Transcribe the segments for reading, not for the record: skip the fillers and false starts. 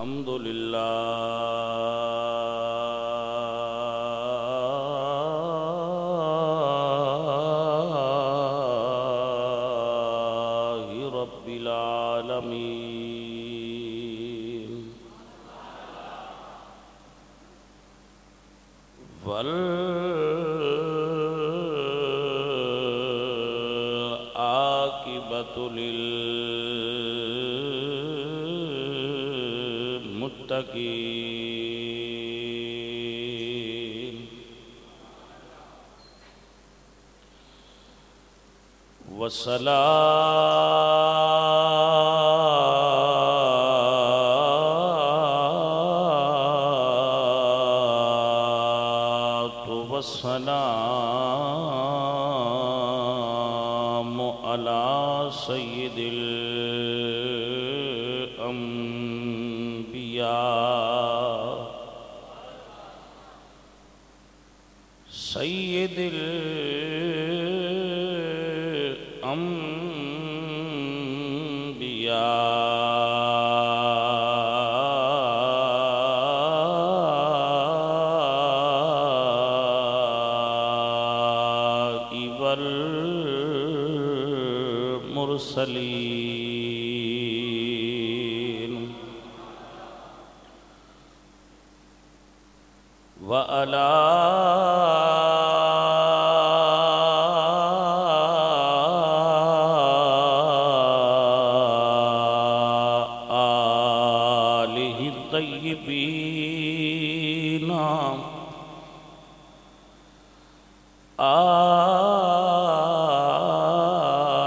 الحمد لله رب العالمين والعاقبة للمتقين والصلاة والسلام على سيد الأنبياء سيد الأنبياء والمرسلين وعلى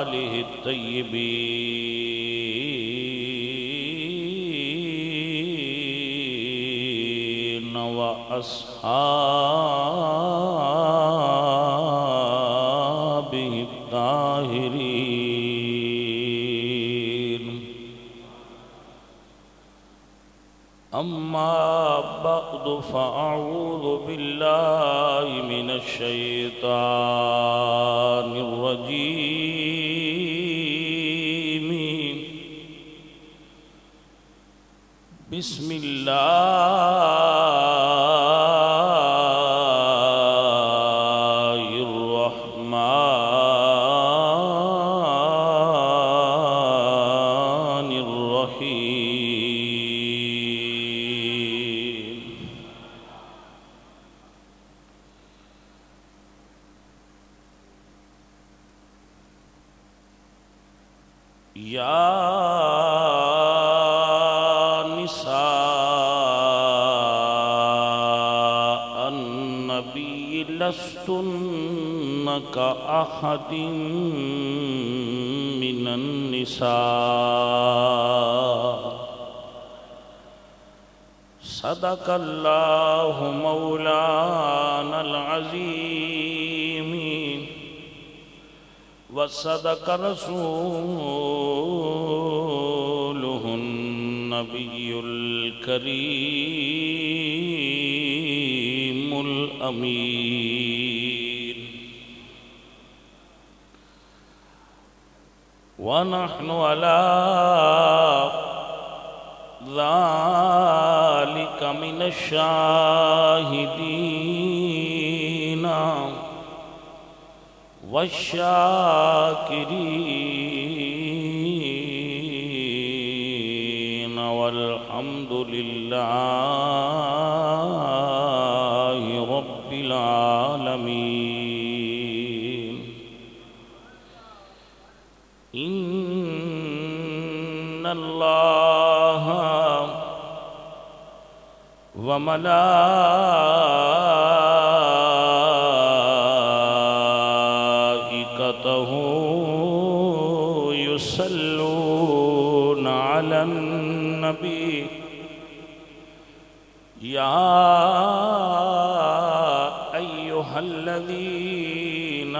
آله الطيبين وأصحابه الطاهرين أما بعد فأعوذ بالله من الشيطان الرجيم بسم الله الرحمن الرحيم يا لستن كأحد من النساء صدق الله مولانا العظيم وصدق رسوله النبي الكريم الأمين ونحن على ذلك من الشاهدين والشاكرين والحمد لله رب العالمين إن الله وملائكته يصلون على النبي يا أيها الذين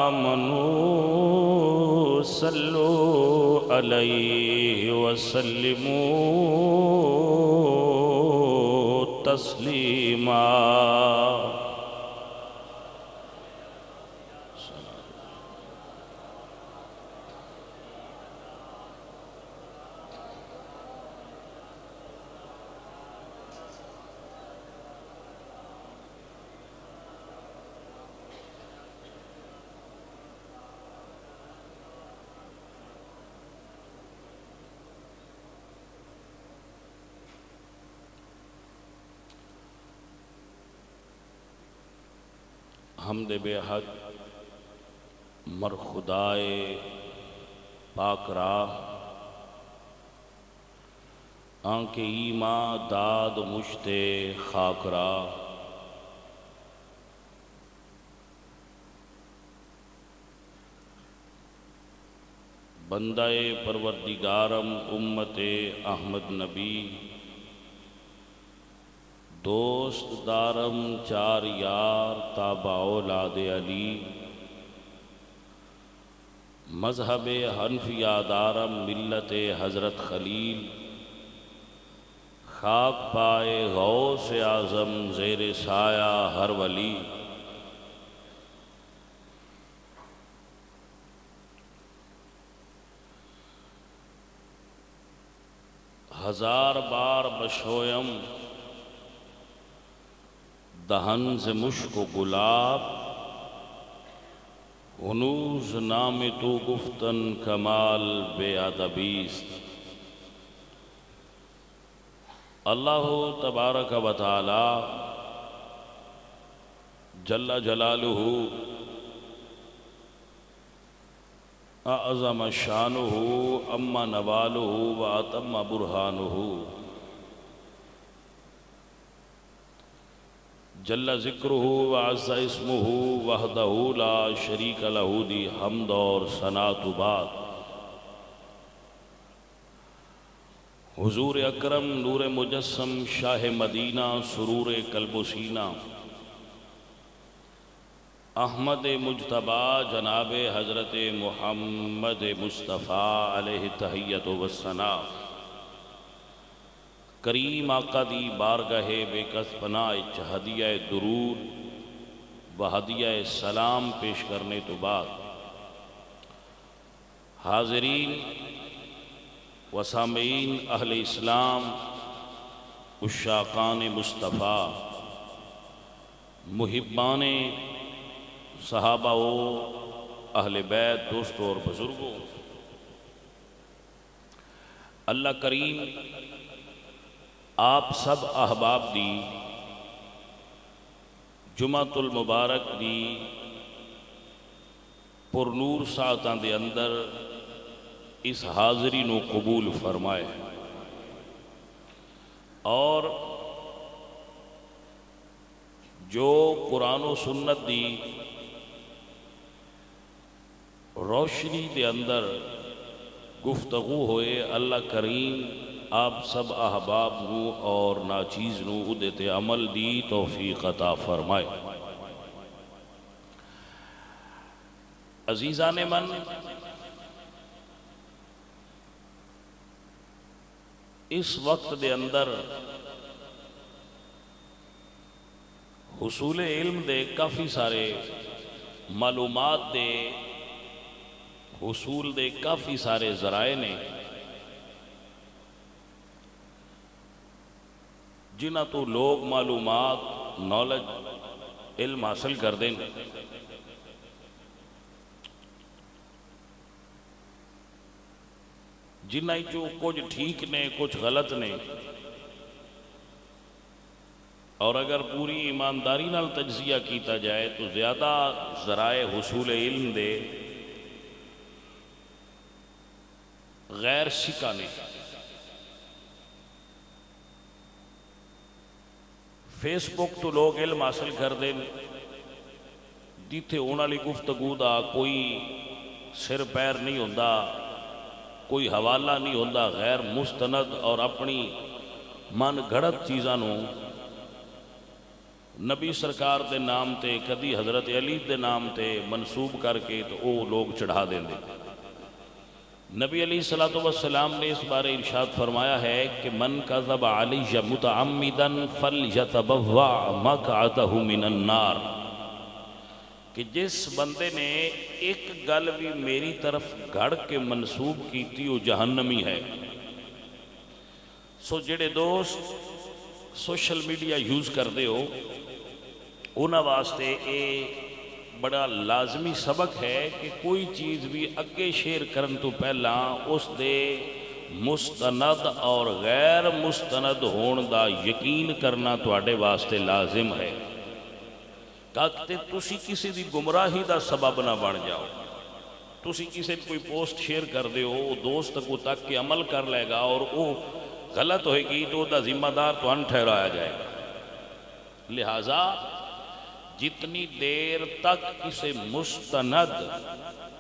آمنوا صلوا عليه وسلموا تسليما حمد بے حق مر خدائے پاک را آنکھ ایماں داد مشتے خاک را بندہ پروردگارم امت احمد نبی دوست دارم چار یار تابع اولاد علی مذہب حنفیہ دارم ملت حضرت خلیل خاک پائے غوث اعظم زیر سایہ ہر ولی ہزار بار بشویم دہن سے مشک و گلاب ہنوز نام تو گفتن کمال بے ادبیست اللہ تبارک و تعالی جل جلالہ اعظم شانہ اما نوالہ و اتم برہانہ جل ذکرہ و عز اسمہ وحدہ لا شریک لہ دی حمد اور ثنا تو بعد حضور اکرم نور مجسم شاہ مدینہ سرور قلب و سینہ احمد مجتبی جناب حضرت محمد مصطفیٰ علیہ تحیت و ثنا کریم آقا دی بارگاہ بے کس پناہ ہدیہ درود و ہدیہ سلام پیش کرنے تو بعد حاضرین و سامعین اہل اسلام عشاقان مصطفیٰ محبان صحابہ و اہل بیت دوستوں اور بزرگوں اللہ کریم آپ سب احباب دی جمعۃ المبارک دی پر نور ساعتاں دے اندر اس حاضری نو قبول فرمائے اور جو قرآن و سنت دی روشنی دے اندر گفتگو ہوئے اللہ کریم آپ سب احباب نو اور ناچیز نو ادھت عمل دی توفیق عطا فرمائے عزیزان من اس وقت دے اندر حصول علم دے کافی سارے معلومات دے حصول دے کافی سارے ذرائع نے جنہ تو لوگ معلومات نالج علم حاصل کر دیں جنہ جو کچھ ٹھیک نے کچھ غلط نے اور اگر پوری ایمانداری نال تجزیہ کیتا جائے تو زیادہ ذرائع حصول علم دے غیر سکہ نے فیس بک تو لوگ علم حاصل کر دیں جیتے ہونے والی گفتگو دا کوئی سر پیر نہیں ہوندا کوئی حوالہ نہیں ہوندا غیر مستند اور اپنی من گھڑت چیزاں نو نبی سرکار دے نام تے کدی حضرت علی دے نام تے منسوب کر کے تو وہ لوگ چڑھا دیں دے نبی علیہ السلام نے اس بارے ارشاد فرمایا ہے کہ من کذب علی متعمدا فلیتبوع مقعدہ من النار کہ جس بندے نے ایک گل بھی میری طرف گھڑ کے منسوب کیتی وہ جہنمی ہے سو جڑے دوست سوشل میڈیا یوز کر دے ہو انہاں واسطے اے بڑا لازمی سبق ہے کہ کوئی چیز بھی اگے شیئر کرن تو پہلا اس دے مستند اور غیر مستند ہون دا یقین کرنا تواڈے واسطے لازم ہے کہ تسی کسی دی گمراہی دا سبب نہ بن جاؤ. تسی کسی کوئی پوسٹ شیئر کر دیو دوست کو تک کہ عمل کر لے گا اور وہ غلط ہوئے گی تو دا ذمہ دار تو ان ٹھہرایا جائے گا. لہذا جتنی دیر تک کسی مستند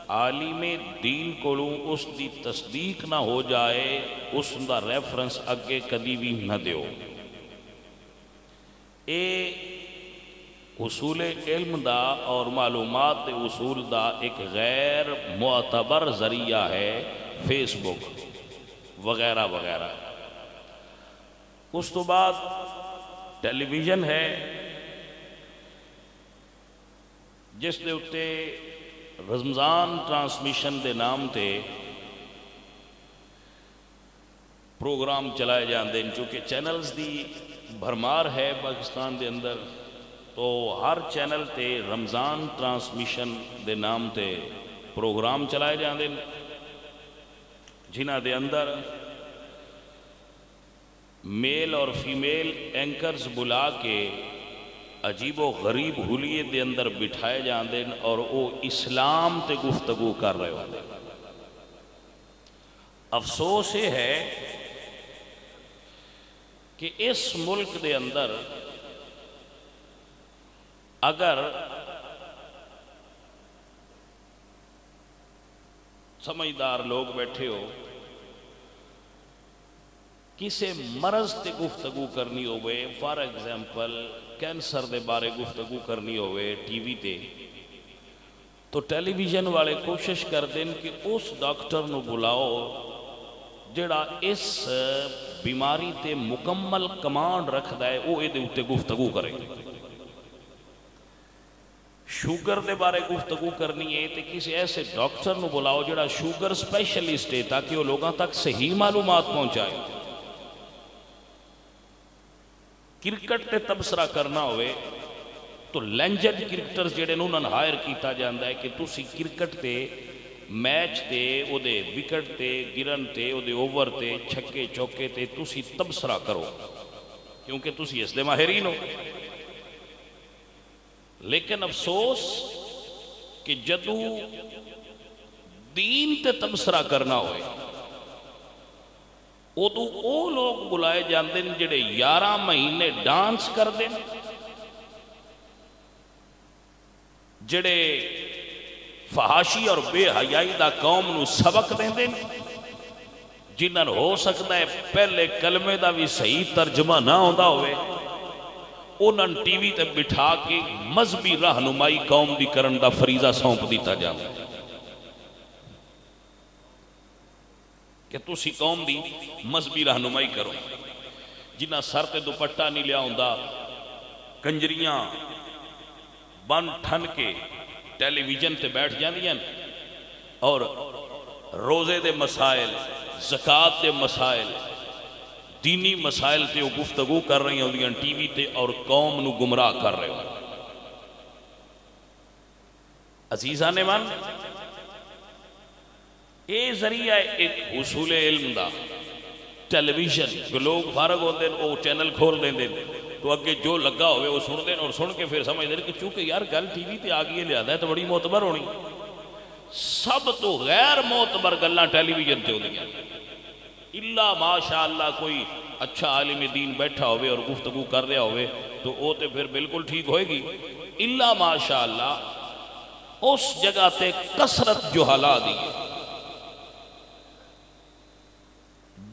عالم دین کو اس دی تصدیق نہ ہو جائے اس دا ریفرنس اگے کدی بھی نہ دیو. اے اصول علم دا اور معلومات دے اصول دا ایک غیر معتبر ذریعہ ہے فیس بک وغیرہ وغیرہ. اس تو بعد ٹیلی ویژن ہے جس دے اتے رمضان ٹرانسمیشن دے نام تے پروگرام چلائے جاندے ہیں. چونکہ چینلز دی بھرمار ہے پاکستان دے اندر تو ہر چینل تے رمضان ٹرانسمیشن دے نام تے پروگرام چلائے جاندے ہیں جنہ دے اندر میل اور فیمیل اینکرز بلا کے عجیب و غریب حلیے دے اندر بٹھائے جاندے ہیں اور وہ اسلام تے گفتگو کر رہے ہوتے ہیں. افسوس یہ ہے کہ اس ملک دے اندر اگر سمجھدار لوگ بیٹھے ہو کسی مرض تے گفتگو کرنی ہوئے فار ایگزامپل کینسر دے بارے گفتگو کرنی ہوئے ٹی وی تے تو ٹیلی ویژن والے کوشش کر دیں کہ اس ڈاکٹر نو بلاؤ جڑا اس بیماری تے مکمل کمانڈ رکھدا ہے وہ دے اتے گفتگو کرے. شوگر دے بارے گفتگو کرنی ہے تو کسی ایسے ڈاکٹر نو بلاؤ جڑا شوگر سپیشلسٹ ہے تاکہ وہ لوگاں تک صحیح معلومات پہنچائے. کرکٹ تے تبصرہ کرنا ہوئے تو لینجڈ کرکٹرز جڑے انہوں نے ہائر کیتا جاندہ ہے کہ تسی کرکٹ تے میچ تے او دے وکٹ تے گرن تے او دے اوور تے چھکے چوکے تے تسی تبصرہ کرو کیونکہ تسی اس دے ماہرین ہو. لیکن افسوس کہ جدو دین تے تبصرہ کرنا ہوئے ادو او لوگ بلائے جاندے ہیں جڑے 11 مہینے ڈانس کر دیں جڑے فحاشی اور بے حیائی دا قوم نو سبق دیں دیں جنہاں ہو سکتا ہے پہلے کلمے دا بھی صحیح ترجمہ نہ ہوندا ہوئے انہاں ٹی وی تے بٹھا کے مذہبی رہنمائی قوم دی کرن دا فریضہ سونپ دیتا جاتا ہے کہ تسی قوم دی مذہبی رہنمائی کرو. جنہاں سر تے دوپٹہ نہیں لیا ہوندا کنجریاں بن ٹھن کے ٹیلی ویژن تے بیٹھ جاندیاں اور روزے دے مسائل زکوٰۃ دے مسائل دینی مسائل تے وہ گفتگو کر رہی ہوندیاں ٹی وی تے اور قوم نو گمراہ کر رہے ہوں. عزیزان من اے ذریعہ ایک حصول علم دا ٹیلی ویژن جو لوگ فارغ ہوتے ہیں وہ چینل کھول دیں دیں تو اگے جو لگا ہوئے وہ سن دیں اور سن کے پھر سمجھ دیں کہ چونکہ یار گل ٹی وی تے آگئی لیا ہے تو بڑی معتبر ہونی. سب تو غیر معتبر گلاں ٹیلی ویژن تے ہوندیاں اللہ ماشاءاللہ کوئی اچھا عالم دین بیٹھا ہوئے اور گفتگو کر رہا ہوئے تو وہ تے پھر بالکل ٹھیک ہوئے گی. اللہ ماشاءاللہ اس جگہ تے کثرت جہلا دی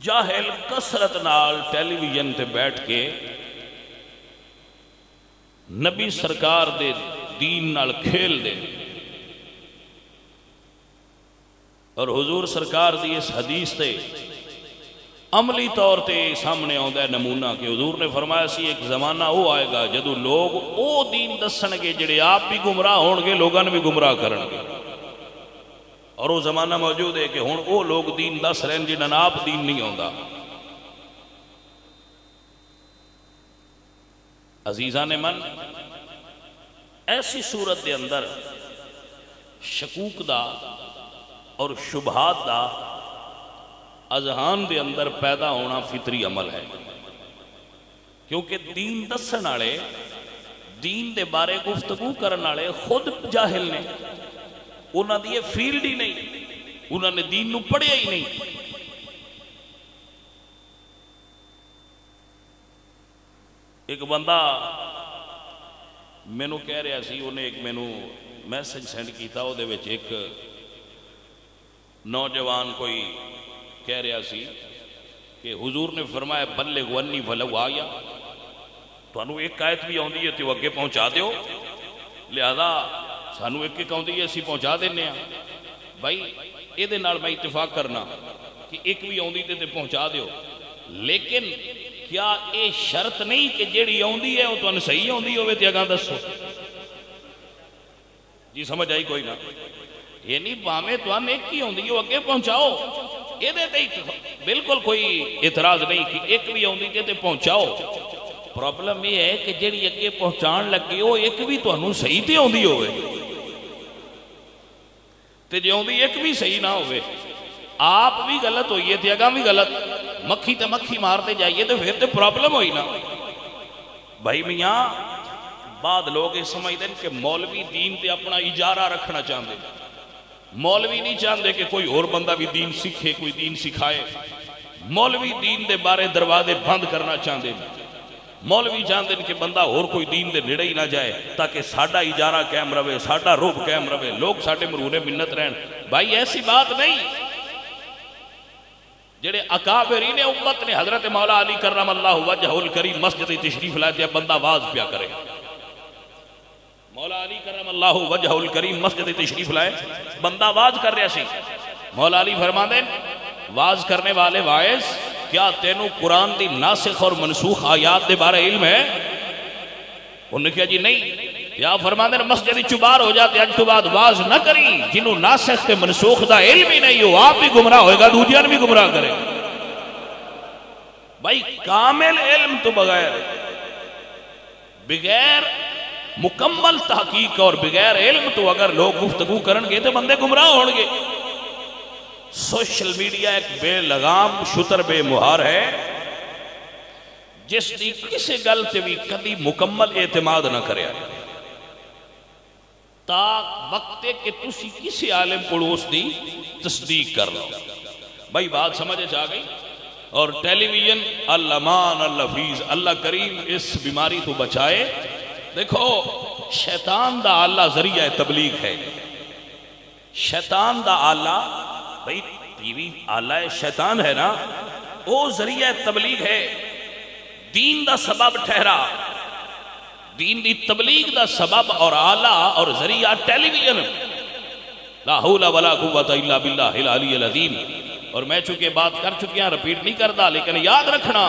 جاہل کثرت نال ٹیلی ویژن تے بیٹھ کے نبی سرکار دے دین نال کھیل دے اور حضور سرکار دی اس حدیث تے عملی طور تے سامنے آؤں ہے نمونہ کہ حضور نے فرمایا سی ایک زمانہ وہ آئے گا جدو لوگ او دین دسنگے جڑے آپ بھی گمراہ ہونگے لوگاں بھی گمراہ کرنگے اور وہ زمانہ موجود ہے کہ ہون او لوگ دین دس رہن جنہاں آپ دین نہیں ہوندہ. عزیزان من ایسی صورت دے اندر شکوک دا اور شبہات دا اذہان دے اندر پیدا ہونا فطری عمل ہے کیونکہ دین دسن والے دین دے بارے گفتگو کرنے والے خود جاہل نے، انہوں نے یہ فیلڈ ہی نہیں، انہوں نے دین نو پڑھیا ہی نہیں۔ ایک بندہ مینو کہہ رہا سی، انہیں ایک مینو میسج سینڈ کیتا، وہ دے وچ ایک نوجوان کوئی کہہ رہا سی کہ حضور نے فرمایا بلغ عنی ولو آیا، تانوں ایک آیت بھی آندی ہے تو اگے پہنچا دیو، لہذا سانو ایک ایک آندی ہے اسی پہنچا دینے ہیں۔ بھائی یہ دے نال میں اتفاق کرنا کہ ایک بھی آندی تے پہنچا دیو، لیکن کیا اے شرط نہیں کہ جیڑی آندی ہے وہ تانوں صحیح آندی ہوئے تے اگاں دسو؟ جی سمجھ آئی کوئی نہ؟ یہ نہیں باویں تانوں ایک ہی آندی ہے اگے پہنچاؤ، یہ دے تے بالکل کوئی اعتراض نہیں کہ ایک بھی آندی تے پہنچاؤ۔ پرابلم یہ ہے کہ جیڑی اگے پہنچان لگے ہو ایک بھی تانوں صحیح تے آندی ہوئے، تے جے آندی ایک بھی صحیح نہ ہوئے، آپ بھی غلط ہوئیے تے اگاں بھی غلط، مکھی تے مکھی مارتے جائیے تو پھر تے پرابلم ہوئی نا۔ بھائی میاں بعد لوگ یہ سمجھتے ہیں کہ مولوی دین تے اپنا اجارہ رکھنا چاہتے، مولوی نہیں چاہتے کہ کوئی اور بندہ بھی دین سکھے، کوئی دین سکھائے۔ مولوی دین دے بارے دروازے بند کرنا چاہتے، مولوی چاہتے ہیں کہ بندہ اور کوئی دین دے نڑے ہی نہ جائے تاکہ ساڈا اجارہ قائم رہے، ساڈا روب قائم رہے، لوگ ساڈے مرہونے منت رہن۔ بھائی ایسی بات نہیں۔ جڑے اکابرین امت نے حضرت مولا علی کرم اللہ وجہ الکریم مسجد تشریف لائے تھے، بندہ واز پیا کرے، مولا علی کرم اللہ وجہ الکریم مسجد تشریف لائے، بندہ واز کر رہا سی۔ مولا علی فرما دیں واز کرنے والے وائز کیا تینوں قرآن دی ناسخ اور منسوخ آیات دے بارے علم ہے؟ انہوں نے کہا جی نہیں۔ یا فرما دیں مسجد چبار ہو جاتے اج تو بعد واز نہ کری، جنہوں ناسخ تے منسوخ دا علم ہی نہیں ہو، آپ بھی گمراہ ہوئے گا، دوجیان بھی گمراہ کرے۔ بھائی کامل علم تو بغیر مکمل تحقیق اور بغیر علم تو اگر لوگ گفتگو کرن گے تو بندے گمراہ ہون گے۔ سوشل میڈیا ایک بے لگام شتر بے مہار ہے جس دی کسی گل تے بھی کبھی مکمل اعتماد نہ کرے تا وقت کہ تسی کسی عالم پڑوس دی تصدیق کر لو۔ بھائی بات سمجھے جا گئی؟ اور ٹیلی ویژن الامان اللفیظ، اللہ کریم اس بیماری تو بچائے۔ دیکھو شیطان دا آلہ ذریعہ تبلیغ ہے، شیطان دا آلہ، بھئی ٹی وی آلہ شیطان ہے نا، وہ ذریعہ تبلیغ ہے، دین دا سبب ٹھہرا، دین دی تبلیغ دا سبب اور آلہ اور ذریعہ ٹیلی ویژن، لا حول ولا قوت الا باللہ العلی العظیم۔ اور میں چونکہ بات کر چکی ہیں رپیٹ نہیں کرتا، لیکن یاد رکھنا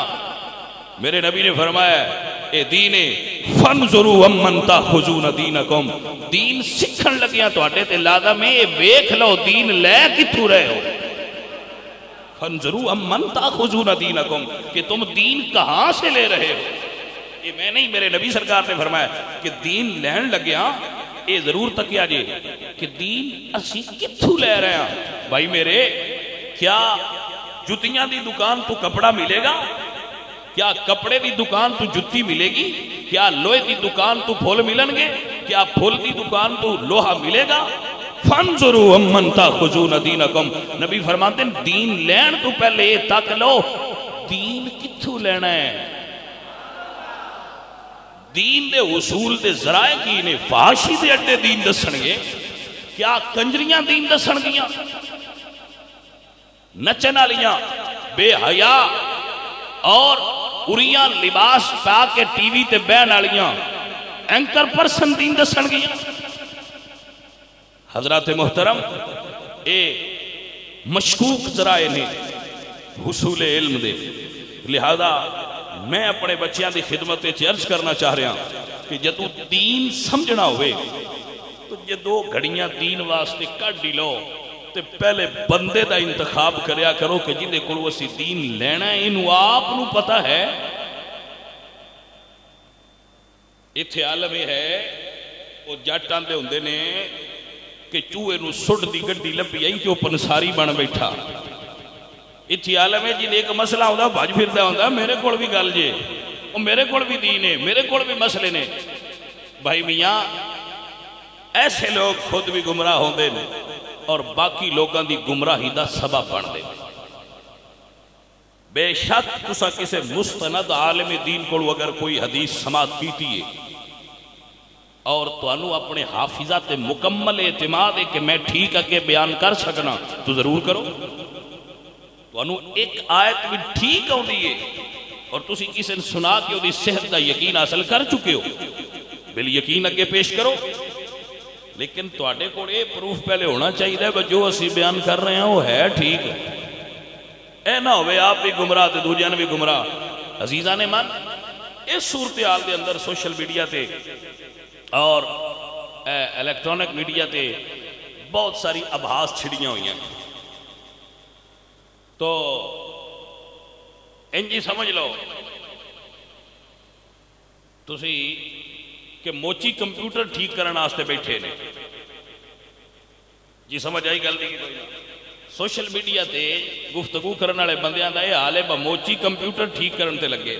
میرے نبی نے فرمایا اے دین فانظروا امن تاخذون دینکم، دین سکھن لگیاں تو اٹھے تے لازم ہے ویکھ لو دین لے کتھوں رہے ہو۔ فانظروا امن تاخذون دینکم، کہ تم دین کہاں سے لے رہے ہو۔ یہ میں نہیں، میرے نبی سرکار نے فرمایا کہ دین لین لگیاں اے ضرور تکیا جے کہ دین اسی کتھوں لے رہے ہیں۔ بھائی میرے کیا جتیاں دی دکان تو کپڑا ملے گا؟ کیا کپڑے دی دکان تو جتی ملے گی؟ کیا لوہے دی دکان تو پھول ملن گے؟ کیا پھول دی دکان تو لوہا ملے گا؟ فانظروا امن تاخذون دینکم، نبی فرماتے ہیں دین لین تو پہلے یہ تک لو دین کتھوں لینا ہے۔ دین دے اصول دے ذرائع کی نے فحاشی دے اڈے دین دسن گے؟ کیا کنجریاں دین دسن گیاں؟ نچن والیاں بے حیا اور اریاں لباس پا کے ٹی وی تے بہن والیاں اینکر پرسن دین دسن گیاں؟ حضرات محترم اے مشکوک ذرائع نے حصول علم دے، لہذا میں اپنے بچیاں دی خدمت عرض کرنا چاہ رہا ہوں کہ جدو دین سمجھنا ہوئے تو یہ دو گھڑیاں دین واسطے کٹ ہی لو تے پہلے بندے دا انتخاب کریا کرو کہ جن دے کول اسی دین لینا ہے، انہوں آپ نو پتا ہے۔ ایتھے عالم ہے وہ جٹاں دے ہوندے نے کہ چوہے نو سٹ دی گڈی لبھی آئی تے وہ پنساری بن بیٹھا۔ ایتھے عالم ہے جن ایک مسئلہ ہوندا بھج پھردا ہوندا میرے کول بھی گل جے، اور میرے کول بھی دین ہے، میرے کول بھی مسئلے نے۔ بھائی میاں ایسے لوگ خود بھی گمراہ ہوندے نے اور باقی لوگوں دی گمراہی دا سبب بنتے ہیں۔ بے شک تسا کسے مستند عالم دین کو اگر کوئی حدیث سماعت کیتی ہے اور تو انو اپنے حافظات مکمل اعتماد ہے کہ میں ٹھیک ہے کہ بیان کر سکنا تو ضرور کرو۔ تو انو ایک آیت بھی ٹھیک ہوندی ہے اور تسی کسی نے سنا کے وہ صحت دا یقین حاصل کر چکے ہو، بل یقین اگے پیش کرو۔ لیکن تواڈے کول یہ پروف پہلے ہونا چاہیے کہ جو اسی بیان کر رہے ہیں وہ ہے ٹھیک ہے، اے نہ ہوئے آپ بھی گمراہ تے دوجیاں بھی گمراہ۔ عزیزان من، اس صورتحال دے اندر سوشل میڈیا تے اور الیکٹرانک میڈیا تے بہت ساری ابحاث چھڑیاں ہوئی ہیں، تو انجی سمجھ لو تسی کہ موچی کمپیوٹر ٹھیک کرنا آستے بیٹھے نے۔ جی سمجھ آئی گل دی کوئی نہ؟ سوشل میڈیا تے گفتگو کرنے والے بندیاں دا یہ حال ہے موچی کمپیوٹر ٹھیک کرن تے لگے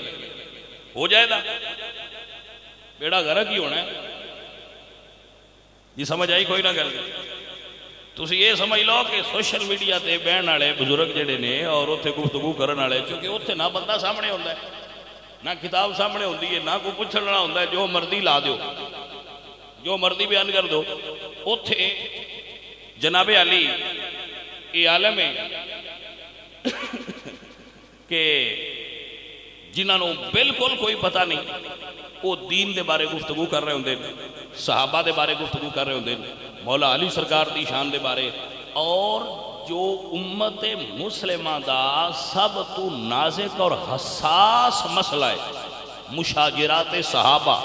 ہو جائے گا، بیڑا غرق ہی ہونا ہے۔ جی سمجھ آئی کوئی نہ گل؟ تسی یہ سمجھ لو کہ سوشل میڈیا تے بہن والے بزرگ جڑے نے اور اتنے گفتگو کرنے والے، چونکہ اتنے نہ بندہ سامنے ہوتا ہے نہ کتاب سامنے ہوتی ہے، نہ کوئی پوچھنا ہوتا ہے، جو مرضی لا دو، جو مرضی بیان کر دو۔ اتنے جناب علی یہ عالم ہے کہ جنہوں بالکل کوئی پتہ نہیں، وہ دین دے بارے گفتگو کر رہے ہوندے، صحابہ دے بارے گفتگو کر رہے ہوندے، مولا علی سرکار دی شان دے بارے، اور جو امت مسلمہ دا سب تو نازک اور حساس مسئلہ ہے مشاجرات صحابہ،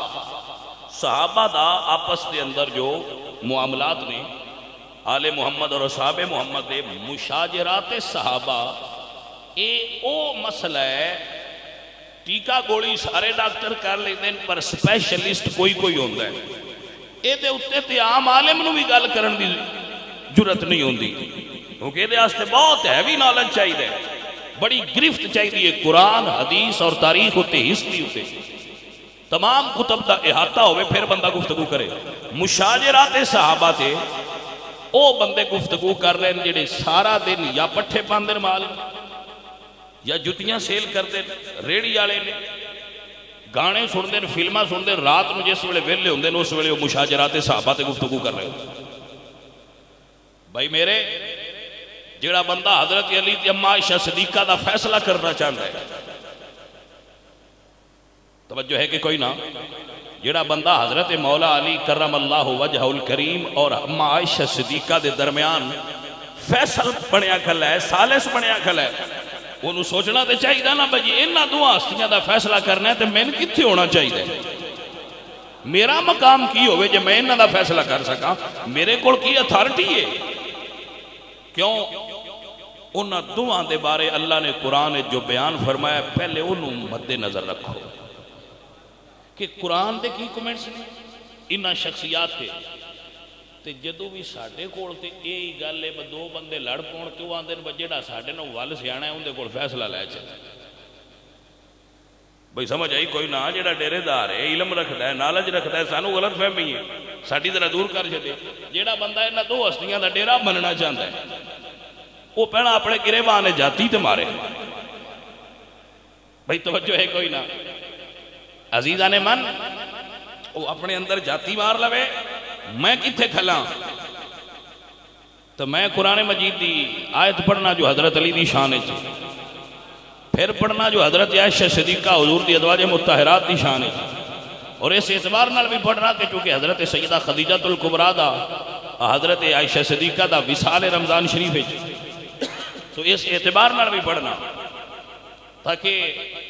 صحابہ دا آپس دے اندر جو معاملات نے آل محمد اور اصحاب محمد دے مشاجرات صحابہ، او مسئلہ ہے۔ ٹیکہ گولی سارے ڈاکٹر کر لیندے پر سپیشلسٹ کوئی کوئی ہوندہ ہے، اے دے اتے تے عام عالم نو بھی گل کرن دی جرت نہیں ہوندی، کیونکہ دے آستے بہت ہیوی نالج چاہیے، بڑی گرفت چاہیے، قرآن حدیث اور تاریخ ہوتے ہسٹری ہوتے تمام کتب دا احاطہ ہوئے پھر بندہ گفتگو کرے۔ مشاجرات صحابہ تھے او بندے گفتگو کر رہے ہیں جڑے سارا دن یا پٹھے پاندر مال یا جتیاں سیل کرتے ریڑی والے نے، گانے سن دیں، فلماں سن دیں، رات میں جس ویلے ویلے ہوندے اس ویلے وہ مشاجرات صحابہ تے گفتگو کر رہے ہیں۔ بھائی میرے جڑا بندہ حضرت علی تے اماں عائشہ صدیقہ دا فیصلہ کرنا چاہتا ہے، توجہ ہے کہ کوئی نہ، جڑا بندہ حضرت مولا علی کرم اللہ وجہ الکریم اور اماں عائشہ صدیقہ دے درمیان فیصل بنیا کھلا ہے، سالس بنیا کھلا ہے، انہوں سوچنا تے چاہیے نا بھائی انہاں دو ہستیاں دا فیصلہ کرنا ہے تے میں کتھے ہونا چاہیے، میرا مقام کی ہوئے جے میں انہاں دا فیصلہ کر سکا، میرے کول کی اتھارٹی ہے؟ کیوں؟ انہاں دوہاں دے بارے اللہ نے قرآن جو بیان فرمایا پہلے انہوں مد نظر رکھو کہ قرآن دے کی کومنٹس نے انہاں شخصیات کے تے جدو بھی ساڑھے کول تے یہی گل ہے دو بندے لڑ پون تے وہ آندے نے جڑا ساڑھے نو ول سیانا ہے اندے کول فیصلہ لے چلے۔ بھئی سمجھ آئی کوئی نہ؟ جڑا ڈیرے دار ہے، علم رکھتا ہے، نالج رکھتا ہے، سانو غلط فہمی ہے، ساڑھی طرح دور کر چھڑے۔ جڑا بندہ انہاں دو ہستیاں دا ڈیرا بننا چاہتا ہے وہ پہنا اپنے گریبان جاتی تے مارے۔ بھئی توجہ ہے کوئی نہ؟ عزیزان من، وہ اپنے اندر جاتی مار لوے، میں کتھے کھلا تو میں قرآن مجید دی آیت پڑھنا جو حضرت علی دی شان ہے، پھر پڑھنا جو حضرت عائشہ صدیقہ حضور دی ازواج مطہرات دی شان ہے، اور اس اعتبار نال بھی پڑھنا کہ چونکہ حضرت سیدہ خدیجہ الکبریٰ دا حضرت عائشہ صدیقہ دا وصال رمضان شریف ہے، تو اس اعتبار نال بھی پڑھنا تاکہ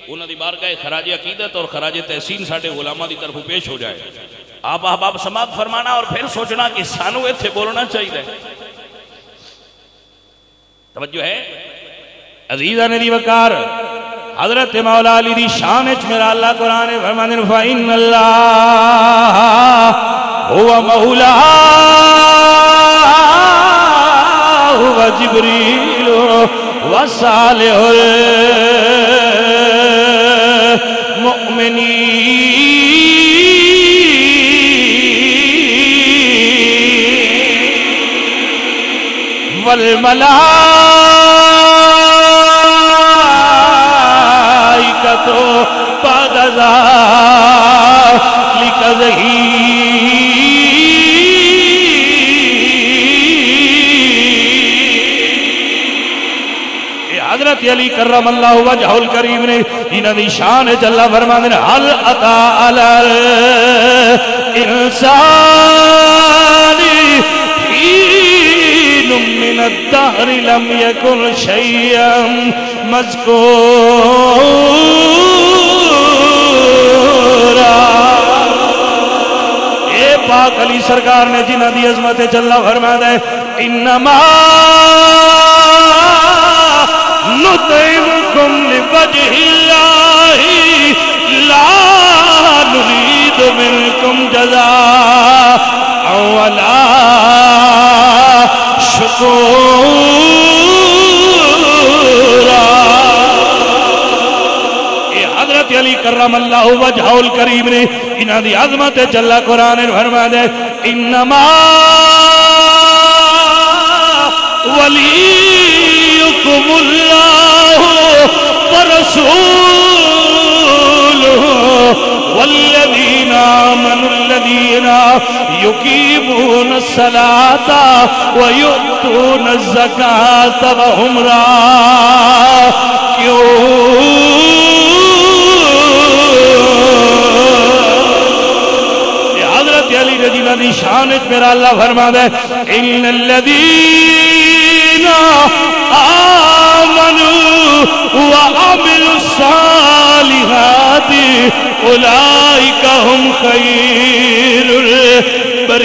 انہوں دی بارگاہ خراج عقیدت اور خراج تحسین ساڑھے علماء دی طرف پیش ہو جائے۔ آپ احباب سماعت فرمانا اور پھر سوچنا کہ سانو ایتھے بولنا چاہیے۔ توجہ ہے عزیزان دی وقار، حضرت مولا علی دی شان اچ میرا اللہ قرآن فرمانے فَإِنَّ اللَّهَ هُوَ مَوْلَاهُ وَجِبْرِيلُ وَصَالِحُ الْمُؤْمِنِينَ والملائکۃ بعد ذلک ظہیر. حضرت علی کرم اللہ وجہ الکریم نے انہاں دی شان وچ اللہ فرماندے نے حل اتا علی الانسان حین من الدہر لم یکن شیئا مذکورا. اے پاک علی سرکار نے جنہاں دی عظمت وچ اللہ فرماندے ہے انما نطعمکم لوجہ اللہ لا نرید منکم جزاء ولا شکورا. اے حضرت علی کرم اللہ وجہ الکریم نے انہاں دی عظمت جل قرآن فرما دے انما ولیکم اللہ ورسولہ والذین آمنوا الذین یقیمون الصلاة ویؤتون الزکاة وهم راکعون. حضرت علی رضی اللہ عنہ شان میرا اللہ فرما دے ان الذین آمنوا وعملوا الصالحات اولئک هم خیر البریہ.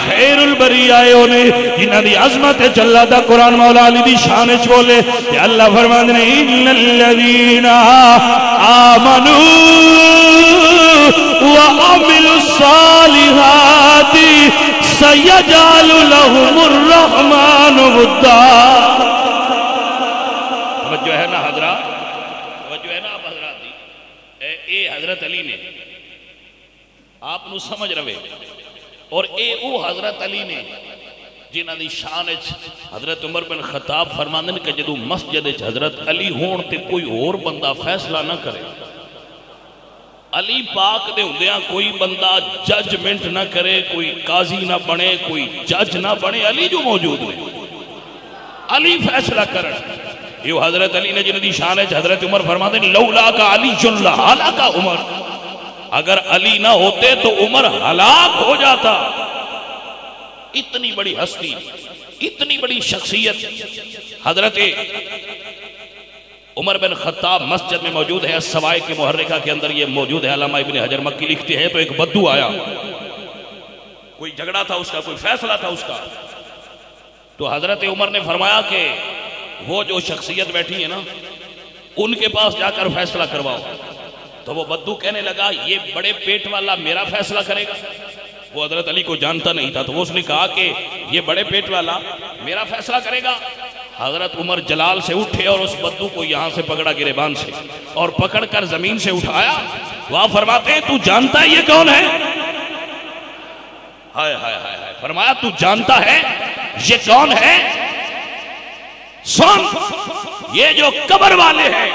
خیر البریہ انہیں جنہاں دی عظمت چلا دا قرآن مولا علی دی شان چ بولے کہ اللہ فرماندے نے ان الذین آمنوا وعملوا الصالحات سیجعل لهم الرحمن ودا. توجہ ہے نا حضرات, توجہ ہے نا آپ حضرات دی. اے حضرت علی نے آپ نو سمجھ روے اور اے او حضرت علی نے جنہاں دی شان حضرت عمر بن خطاب فرماندے نے کہ جدو مسجد حضرت علی ہون تے کوئی اور بندہ فیصلہ نہ کرے, علی پاک دے ہوندیاں کوئی بندہ ججمنٹ نہ کرے, کوئی قاضی نہ بنے, کوئی جج نہ بنے, علی جو موجود ہوئے علی فیصلہ کرن. یہ حضرت علی نے جنہاں دی شان حضرت عمر فرماندے نے لولا کا علی جلہ حالا کا عمر, اگر علی نہ ہوتے تو عمر ہلاک ہو جاتا. اتنی بڑی ہستی, اتنی بڑی شخصیت حضرت عمر بن خطاب مسجد میں موجود ہے. السوائق کے محرکہ کے اندر یہ موجود ہے. علامہ ابن حجر مکی لکھتے ہیں تو ایک بدو آیا, کوئی جھگڑا تھا اس کا, کوئی فیصلہ تھا اس کا, تو حضرت عمر نے فرمایا کہ وہ جو شخصیت بیٹھی ہے نا ان کے پاس جا کر فیصلہ کرواؤ. تو وہ بدو کہنے لگا یہ بڑے پیٹ والا میرا فیصلہ کرے گا. وہ حضرت علی کو جانتا نہیں تھا تو وہ اس نے کہا کہ یہ بڑے پیٹ والا میرا فیصلہ کرے گا. حضرت عمر جلال سے اٹھے اور اس بدو کو یہاں سے پکڑا گریبان سے اور پکڑ کر زمین سے اٹھایا. وہاں فرماتے ہیں تو جانتا ہے یہ کون ہے؟ ہائے ہائے ہائے, فرمایا تو جانتا ہے یہ کون ہے؟ سن, یہ جو قبر والے ہیں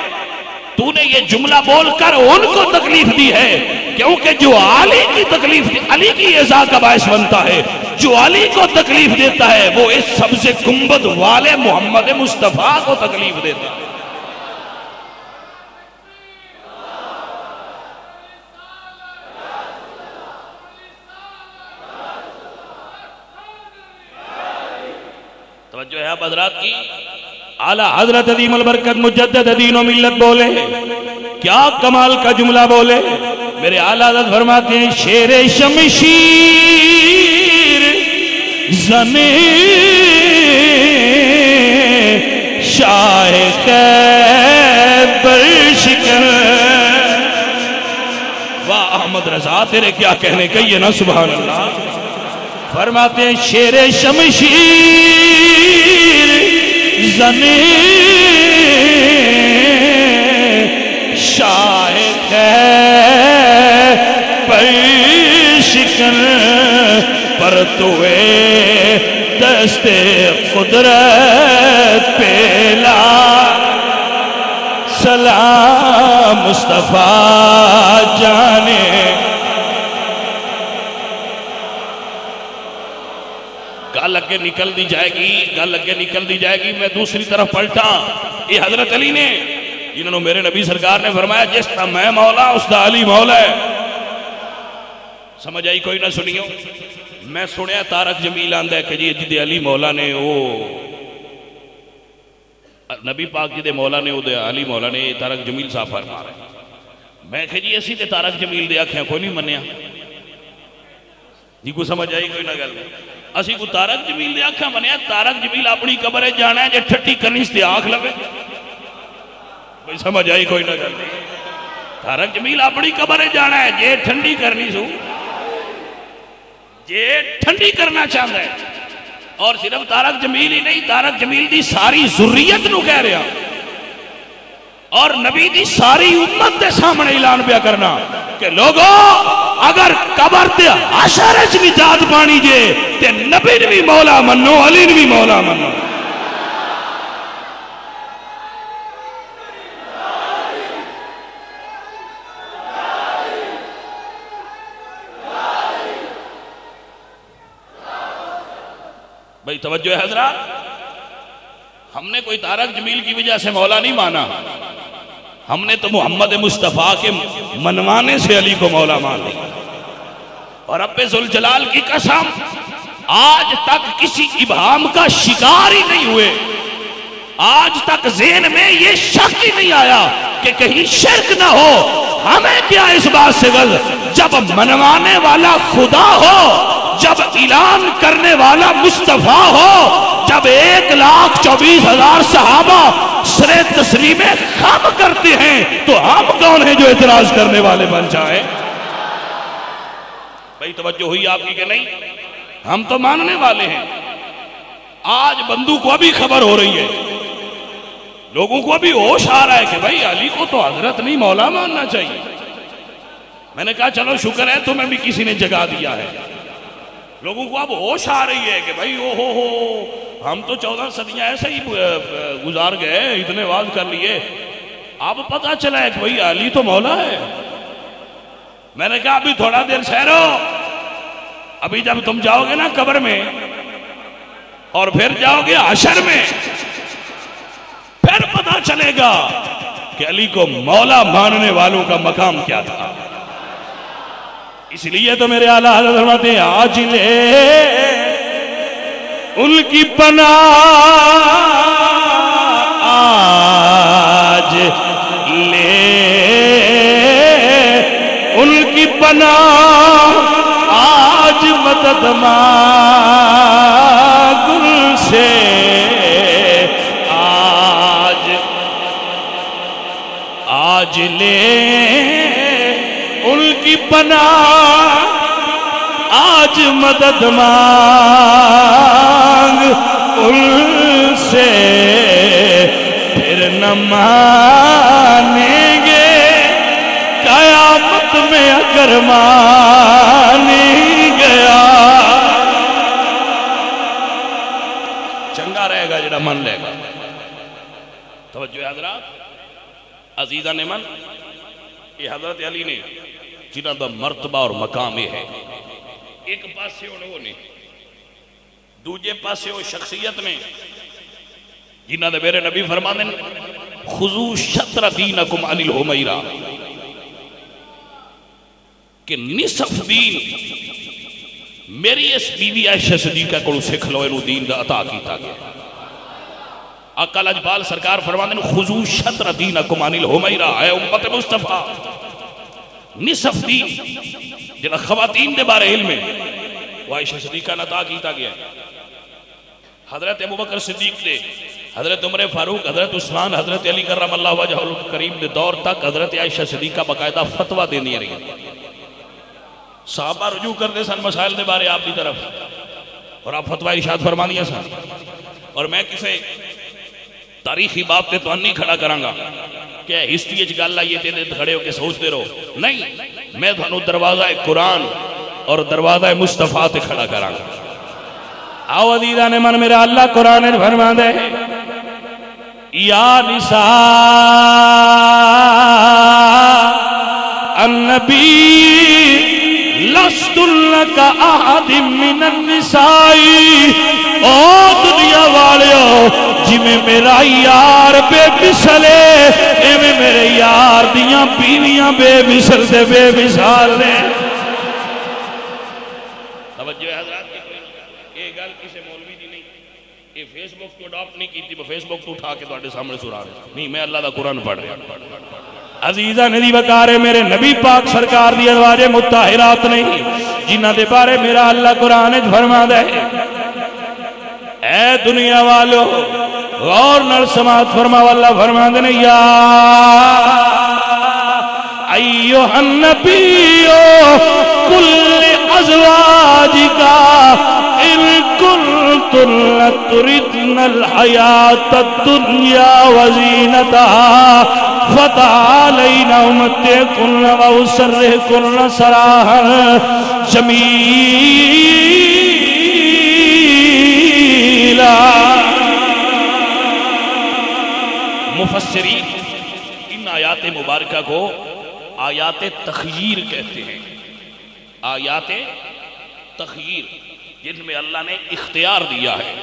تو نے یہ جملہ بول کر ان کو تکلیف دی ہے, کیونکہ جو علی کی تکلیف دی, علی کی ازا کا باعث بنتا ہے, جو علی کو تکلیف دیتا ہے وہ اس سبز گنبد والے محمد مصطفیٰ کو تکلیف دیتا ہے. توجہ ہے آپ حضرات کی. اعلی حضرت عظیم البرکت مجدد دین و ملت بولے, کیا کمال کا جملہ بولے. میرے اعلی حضرت فرماتے ہیں شیر شمشیر زنے شاہ خیبر شکن. واہ احمد رضا تیرے کیا کہنے کہیے نا سبحان اللہ. فرماتے ہیں شیر شمشیر زنے شاہ خیبر پرتوے دست قدرت پیلا سلام مصطفیٰ جانے گل اگے نکل دی جائے گی میں دوسری طرف پلٹا یہ حضرت علی نے جنہوں نے میرے نبی سرکار نے فرمایا جس طرح میں مولا اس دا علی مولا ہے. سمجھ آئی کوئی نہ سنیو. میں سنیا تارک جمیل آندہ ہے کہ جی علی مولا نے وہ نبی پاک جی دے مولا نے وہ علی مولا نے تارک جمیل صاحب فرما رہے ہیں. میں کہ جی اسی تے تارک جمیل دے آنکھیں کوئی نہیں منیا جی کو سمجھ آئی کوئی نہ گل نہیں. اسی کو تارک جمیل دے آنکھیں منیا. تارک جمیل اپنی قبر جانا ہے جے ٹھٹی کرنی سے آنکھ لگے کوئی سمجھ آئی کوئی نہ گل نہیں. تارک جمیل اپنی قبر جانا ہے جے ٹھنڈی کرنی سو جے ٹھنڈی کرنا چاہتا ہے. اور صرف تارک جمیل ہی نہیں تارک جمیل دی ساری ذریت نو کہہ رہا اور نبی دی ساری امت دے سامنے اعلان پیا کرنا کہ لوگو اگر قبر تے حشر وچ بھی داد پانی جے تے نبی نے بھی مولا منو علی نے بھی مولا منو. بھئی توجہ ہے حضرات. ہم نے کوئی تارک جمیل کی وجہ سے مولا نہیں مانا. ہم نے تو محمد مصطفیٰ کے منوانے سے علی کو مولا مان لیا. اور رب ذوالجلال کی قسم آج تک کسی ابہام کا شکار ہی نہیں ہوئے. آج تک ذہن میں یہ شک ہی نہیں آیا کہ کہیں شرک نہ ہو. ہمیں کیا اس بات سے غلط جب منوانے والا خدا ہو جب اعلان کرنے والا مصطفیٰ ہو جب 1,24,000 صحابہ سرِ تسلیم خم کرتے ہیں تو ہم کون ہیں جو اعتراض کرنے والے بن جائیں. بھئی توجہ ہوئی آپ کی کہ نہیں. ہم تو ماننے والے ہیں. آج بندوں کو ابھی خبر ہو رہی ہے لوگوں کو ابھی ہوش آ رہا ہے کہ بھئی علی کو تو حضرت نہیں مولا ماننا چاہیے. میں نے کہا چلو شکر ہے تمہیں بھی کسی نے جگا دیا ہے. لوگوں کو اب ہوش آ رہی ہے کہ بھئی ہم تو 14 صدیاں ایسے ہی گزار گئے اتنے واز کر لیے. اب پتہ چلا ہے کہ بھئی علی تو مولا ہے. میں نے کہا ابھی تھوڑا دیر ٹھہرو. ابھی جب تم جاؤ گے نا قبر میں اور پھر جاؤ گے حشر میں پھر پتہ چلے گا کہ علی کو مولا ماننے والوں کا مقام کیا تھا. اس لیے تو میرے اعلیٰ حضرت فرماتے ہیں آج لے ان کی پناہ آج لے ان کی پناہ آج مدد مانگ ان سے آج لے ان کی پناہ آج مدد مانگ ان سے پھر نہ مانیں گے قیامت میں اگر مانی گیا. چنگا رہے گا جڑا من لے گا. توجہ حضرات عزیزان من یہ حضرت علی نے جنہ دا مرتبہ اور مقام ہے ایک پاسے انہوں نے دوجے پاسے وہ شخصیت میں جنہ دا میرے نبی فرمانے خذو شطر دینکم عن الحمیرہ کہ نصف دین میری اس بیوی عائشہ صدیقہ کو سکھ لو انہوں دین دا عطا کیتا گیا. آقا لاجپال سرکار فرمانے خذو شطر دینکم عن الحمیرہ اے امت مصطفیٰ نصف دین جنہ خواتین دے بارے علم ہے وہ عائشہ صدیقہ عطا کیتا گیا. حضرت ابوبکر صدیق دے حضرت عمر فاروق حضرت عثمان حضرت علی کرم اللہ وجہ الکریم دے دور تک حضرت عائشہ صدیقہ باقاعدہ فتوہ دینی رہی. صحابہ رجوع کرتے سن مسائل دے بارے آپ کی طرف اور آپ فتوہ ارشاد فرمانیاں سن. اور میں کسے تاریخی باب تے تو نہیں کھڑا کرانگا کہ ہسٹری اچ گل آئیے تے کھڑے ہو کے سوچتے رہو. نہیں میں تھانوں دروازہ قرآن اور دروازہ مصطفیٰ تے کھڑا کراں گا۔ آؤ عزیزان من میرا اللہ قرآن فرما دے یا نساء النبی لستن کا احد من النساء، او دنیا والیو جی میں میرا یار بے مثل ہے ایویں میرے یار دیاں بیویاں بے مثل سے بے مثال نے۔ توجہ ہے حضرات کی کوئی یہ گل کسی مولوی دی نہیں، یہ فیس بک تو اڈاپٹ نہیں کی تھی، میں فیس بک تو اٹھا کے تواڈے سامنے سنا رہا نہیں، میں اللہ دا قرآن پڑھ رہا۔ عزیزہ ندی وقارے میرے نبی پاک سرکار دی ازواج مطہرات نہیں جنہ دے بارے میرا اللہ قرآن فرما دے اے دنیا والو غور نال سماعت فرما واللہ فرما دے یا ایوہ النبی کل ازواجکا ان کنتن تردن الحیات الدنیا وزینتها فتعالينا أمتعكن وأسرحكن سراحا جميلا۔ مفسرین ان آیات مبارکہ کو آیات تخییر کہتے ہیں، آیات تخییر جن میں اللہ نے اختیار دیا ہے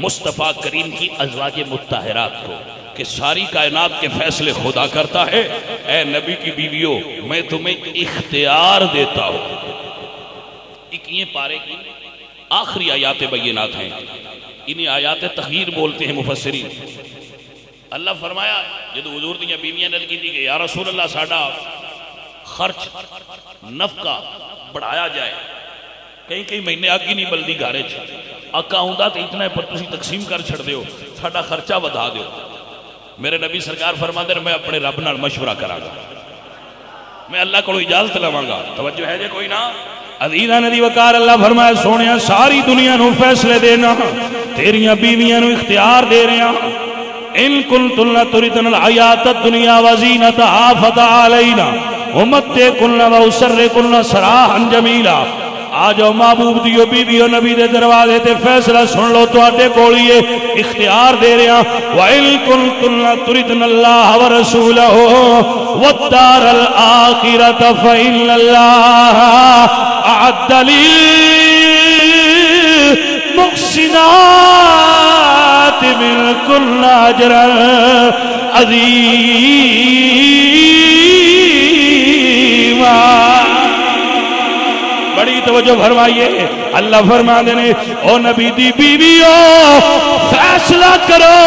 مصطفیٰ کریم کی ازواج مطہرات کو کہ ساری کائنات کے فیصلے خدا کرتا ہے، اے نبی کی بیویوں میں تمہیں اختیار دیتا ہوں۔ اکیے پارے کی آخری آیات بینات ہیں، انہی آیات تخییر بولتے ہیں مفسرین۔ اللہ فرمایا جب حضور دیاں بیویاں نل کی تھی کہ یا رسول اللہ ساڑھا خرچ نفقہ بڑھایا جائے، کہیں کہیں مہینے آگی نہیں بلدی گھارے چھے اکا ہوں دا تو اتنا ہے پر تسی تقسیم کر چھڑ دیو ساڑھا خرچہ بدا دیو۔ میرے نبی سرکار فرما دے میں اپنے رب نال مشورہ کراں گا، میں اللہ کو اجازت لواں گا۔ توجہ ہے جے کوئی نہ عزیزہ ندی وقار اللہ فرمایا سونیا ساری دنیا نو فیصلے دینا تیریاں بیویاں نو اختیار دے رہے ہیں ان کنتن تردن الحیات الدنیا وزینتها فتعالینا امتعکن واسرحکن سراحا جمیلا۔ آجو محبوب دیو بیویو نبی دے دروازے تے فیصلہ سن لو تو آٹے کوڑیے اختیار دے رہے ہیں وَإِن كُنتُنَّ تُرِدْنَ اللَّهَ وَرَسُولَهُ وَالدَّارَ الْآخِرَةَ فَإِنَّ اللَّهَ أَعَدَّ لِلْمُحْسِنَاتِ مِنكُنَّ أَجْرًا عَظِيمًا۔ بڑی توجہ فرمائیے اللہ فرما دینے او نبی دی بیویو فیصلہ کرو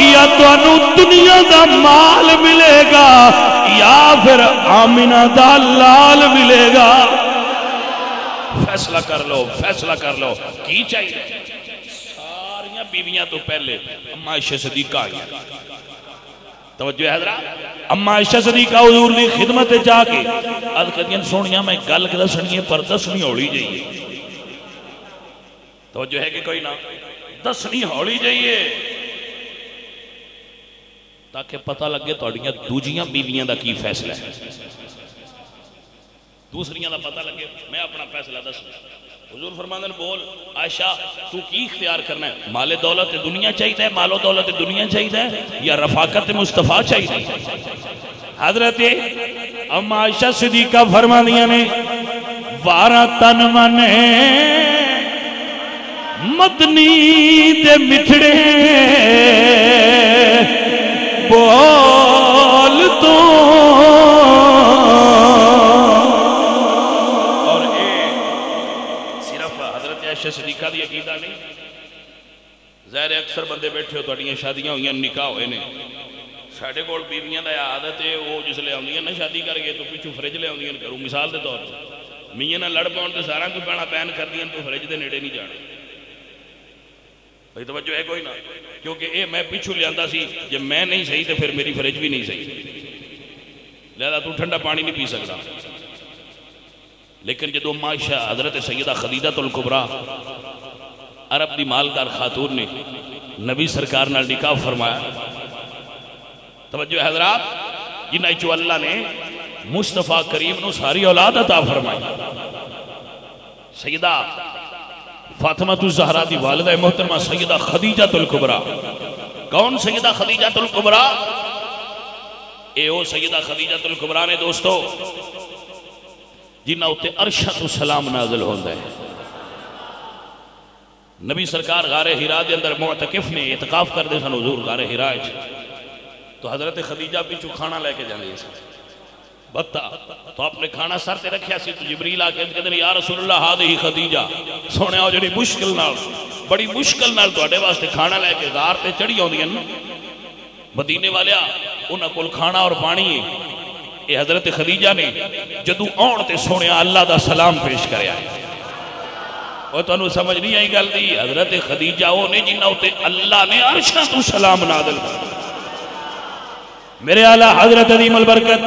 یا تو انو دنیا دا مال ملے گا یا پھر آمینہ دا لال ملے گا۔ فیصلہ کر لو فیصلہ کر لو کی چاہیے؟ ساریاں بیویاں تو پہلے اما عائشہ صدیقہ آئی توجہ حضرات اما عائشہ صدیقہ حضور دی خدمت جا کے آدھ کہتیں سونیاں میں گل کے دسنی ہے پر دسنی ہوڑی جائیے۔ توجہ ہے کہ کوئی نہ دسنی ہوڑی جائیے تاکہ پتہ لگے توڑیاں دوجیاں بیویاں دا کی فیصلہ ہے، دوسریاں دا پتہ لگے میں اپنا فیصلہ دسنا۔ حضور فرماندن بول عائشہ تو کی اختیار کرنا ہے؟ مال دولت دنیا چاہیے مال و دولت دنیا چاہیے یا رفاقت مصطفیٰ چاہیے؟ حضرت اما عائشہ صدیقہ فرمانیاں نے وارا تن منے مدنی دے مٹھڑے بول تو صدیقہ دی عقیدہ نہیں ظاہر اکثر بندے بیٹھے ہو تو اڑیاں شادیاں ہوئیں نکاح ہوئے نے ساڑھے کول بیویاں دا عادت ہے وہ جس لے آؤندیاں نہ شادی کر گئے تو پیچھو فریج لے آؤندیاں کروں مثال دے طور میاں نہ لڑ پاؤں تو سارا کوئی پہنا پہن کر دیاں تو فریج دے نیڑے نہیں جانے بھئی توجہ ہے کوئی نہ کیونکہ اے میں پیچھو لے آندہ سی جب میں نہیں صحیح تو پھر میری فریج بھی نہیں صحیح لہذا تو ٹھنڈا پانی نہیں پی سکتا۔ لیکن جدو اما عائشہ حضرت سیدہ خدیجہ الکبریٰ عرب دی مالدار خاتون نے نبی سرکار نال نکاح فرمایا توجہ حضرات جنہاں چو اللہ نے مصطفیٰ کریم نو ساری اولاد عطا فرمائی سیدہ فاطمہ الزہرا دی والدہ محترمہ سیدہ خدیجہ الکبریٰ. کون سیدہ خدیجہ الکبریٰ؟ اے او سیدہ خدیجہ الکبریٰ نے دوستو جنہاں اتے عرشۃ السلام نازل ہوندہ ہے. نبی سرکار غار حرا دے اندر معتکف نے اعتکاف کر دے سن حضور غار حرا وچ، تو حضرت خدیجہ پیچھو کھانا لے کے جانے سے بتا تو آپ نے کھانا سر تے رکھیا سی، تو جبریل آ کے کہتے ہیں یا رسول اللہ ہذہ خدیجہ، سونے آؤ جڑی مشکل نال بڑی مشکل نال تواڈے واسطے کھانا لے کے غار تے چڑھی ہوندیاں مدینے والیا، انہاں کول کھانا اور پانی ہے. اے حضرت خدیجہ نے جدو آن تے سونے اللہ دا سلام پیش کریا ہے. اور تو انہوں سمجھ نہیں آئی گل دی، حضرت خدیجہ وہ نے جنہاں ہوتے اللہ نے عرشہ تو سلام نازل کر. میرے اعلیٰ حضرت عظیم البرکت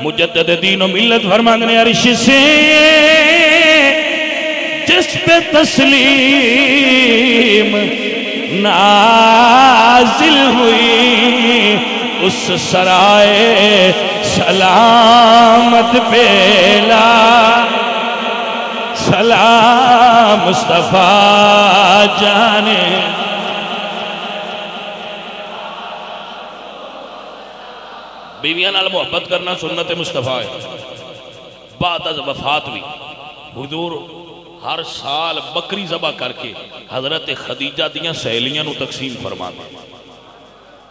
مجدد دین و ملت فرماندے نے عرش سے جس پہ تسلیم نازل ہوئی اس سرائے سلامت پیلا سلام مصطفیٰ جانے. بیویاں نال محبت کرنا سنت مصطفیٰ ہے. بعد از وفات بھی حضور ہر سال بکری ذبح کر کے حضرت خدیجہ دیاں سہیلیاں نو تقسیم فرما دیں.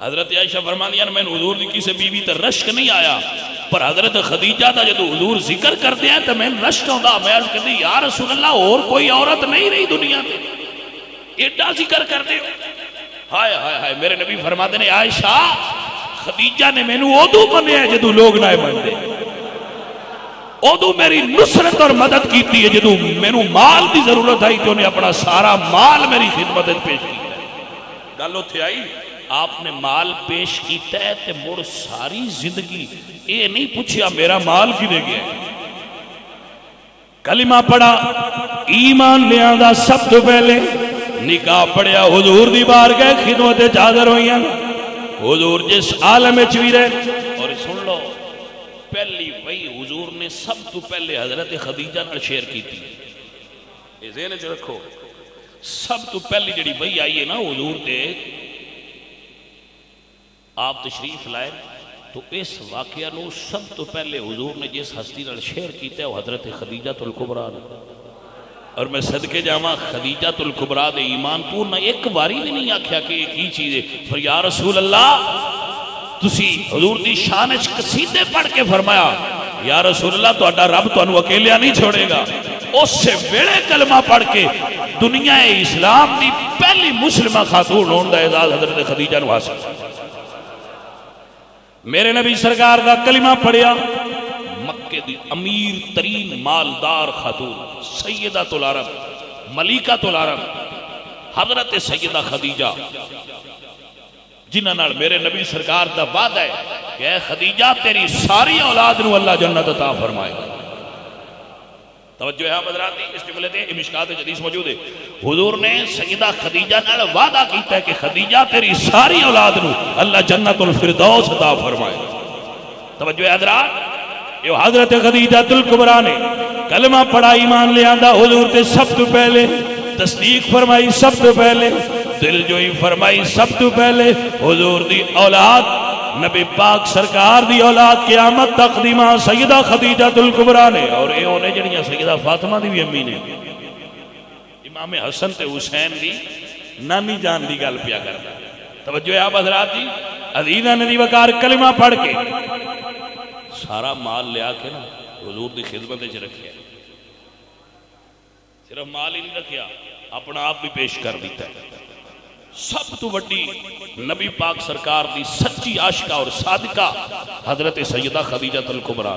حضرت عائشہ فرما دیا میں حضور دی کسی بیوی تے رشک نہیں آیا، پر حضرت خدیجہ دا جدو حضور ذکر کر دیا تو میں رشک ہوں دا. میں عرض کر دی یا رسول اللہ اور کوئی عورت نہیں رہی دنیا تے ایڈا ذکر کر دے. ہائے ہائے ہائے میرے نبی فرما دے عائشہ خدیجہ نے میں نو ادو بنیا ہے جدو لوگ نہ بندے، ادو میری نصرت اور مدد کیتی ہے جدو میں نو مال دی ضرورت آئی تو انہیں اپنا سارا مال میری خدمت پیش کی. گلو تھے آئی آپ نے مال پیش کیتا ہے تے مڑ ساری زندگی اے نہیں پوچھیا میرا مال کی دے گیا. کلمہ پڑھا ایمان لے آندہ سب تو پہلے نکاح پڑھیا حضور دی بارگاہ خدمت حاضر ہوئیاں. حضور جس عالم چوی رہے اور سن لو پہلی وہی حضور نے سب تو پہلے حضرت خدیجہ نال شیئر کی تھی. یہ ذہن وچ رکھو سب تو پہلی جڑی وہی آئی ہے نا حضور دے آپ تشریف لائے تو اس واقعہ نو سب تو پہلے حضور نے جس ہستی نال شیئر کیتا ہے وہ حضرت خدیجہ الکبریٰ نے. اور میں صدقے جاواں خدیجہ الکبریٰ دے ایمان پورنا ایک باری بھی نہیں آکھیا کہ ایک ہی چیز ہے. پر یا رسول اللہ تسی حضور دی شان وچ قصیدے پڑھ کے فرمایا یا رسول اللہ تہاڈا رب تانوں اکیلیا نہیں چھوڑے گا. اس سے ویڑے کلمہ پڑھ کے دنیا اسلام دی پہلی مسلمہ خاتون ہون دا اعزاز حضرت خدیجہ نو حاصل. میرے نبی سرکار دا کلمہ پڑھیا مکہ دی امیر ترین مالدار خاتون سیدۃ العرب ملکۃ العرب حضرت سیدہ خدیجہ جنہاں نال میرے نبی سرکار دا وعدہ ہے کہ اے خدیجہ تیری ساری اولاد نو اللہ جنت عطا فرمائے گا. توجہ ہے حضرات اس جملے تے مشکات حدیث موجود ہے. حضور نے سیدہ خدیجہ نال وعدہ کیتا ہے کہ خدیجہ تیری ساری اولاد نو اللہ جنت الفردوس عطا فرمائے گا. توجہ ہے حضرات یہ حضرت خدیجہ الکبریٰ نے کلمہ پڑھا ایمان لے آندہ حضور تے سب تو پہلے تصدیق فرمائی سب تو پہلے دل جوئی فرمائی سب تو پہلے حضور دی اولاد نبی پاک سرکار دی اولاد قیامت تقدیمہ سیدہ خدیجہ الکبریٰ نے. اور اے ہونے جنیاں سیدہ فاطمہ دی بھی امی نے امام حسن تے حسین دی نانی جان دی گل پیا کرتا. توجہ ہے آپ حضرات جی عزیزہ ندی وقار کلمہ پڑھ کے سارا مال لیا کے نا حضور دی خدمت وچ رکھیا. صرف مال ہی نہیں رکھیا اپنا آپ بھی پیش کر دیتا ہے. سب تو بڑی نبی پاک سرکار دی سچی عاشقہ اور صادقہ حضرت سیدہ خدیجہ الکبریٰ.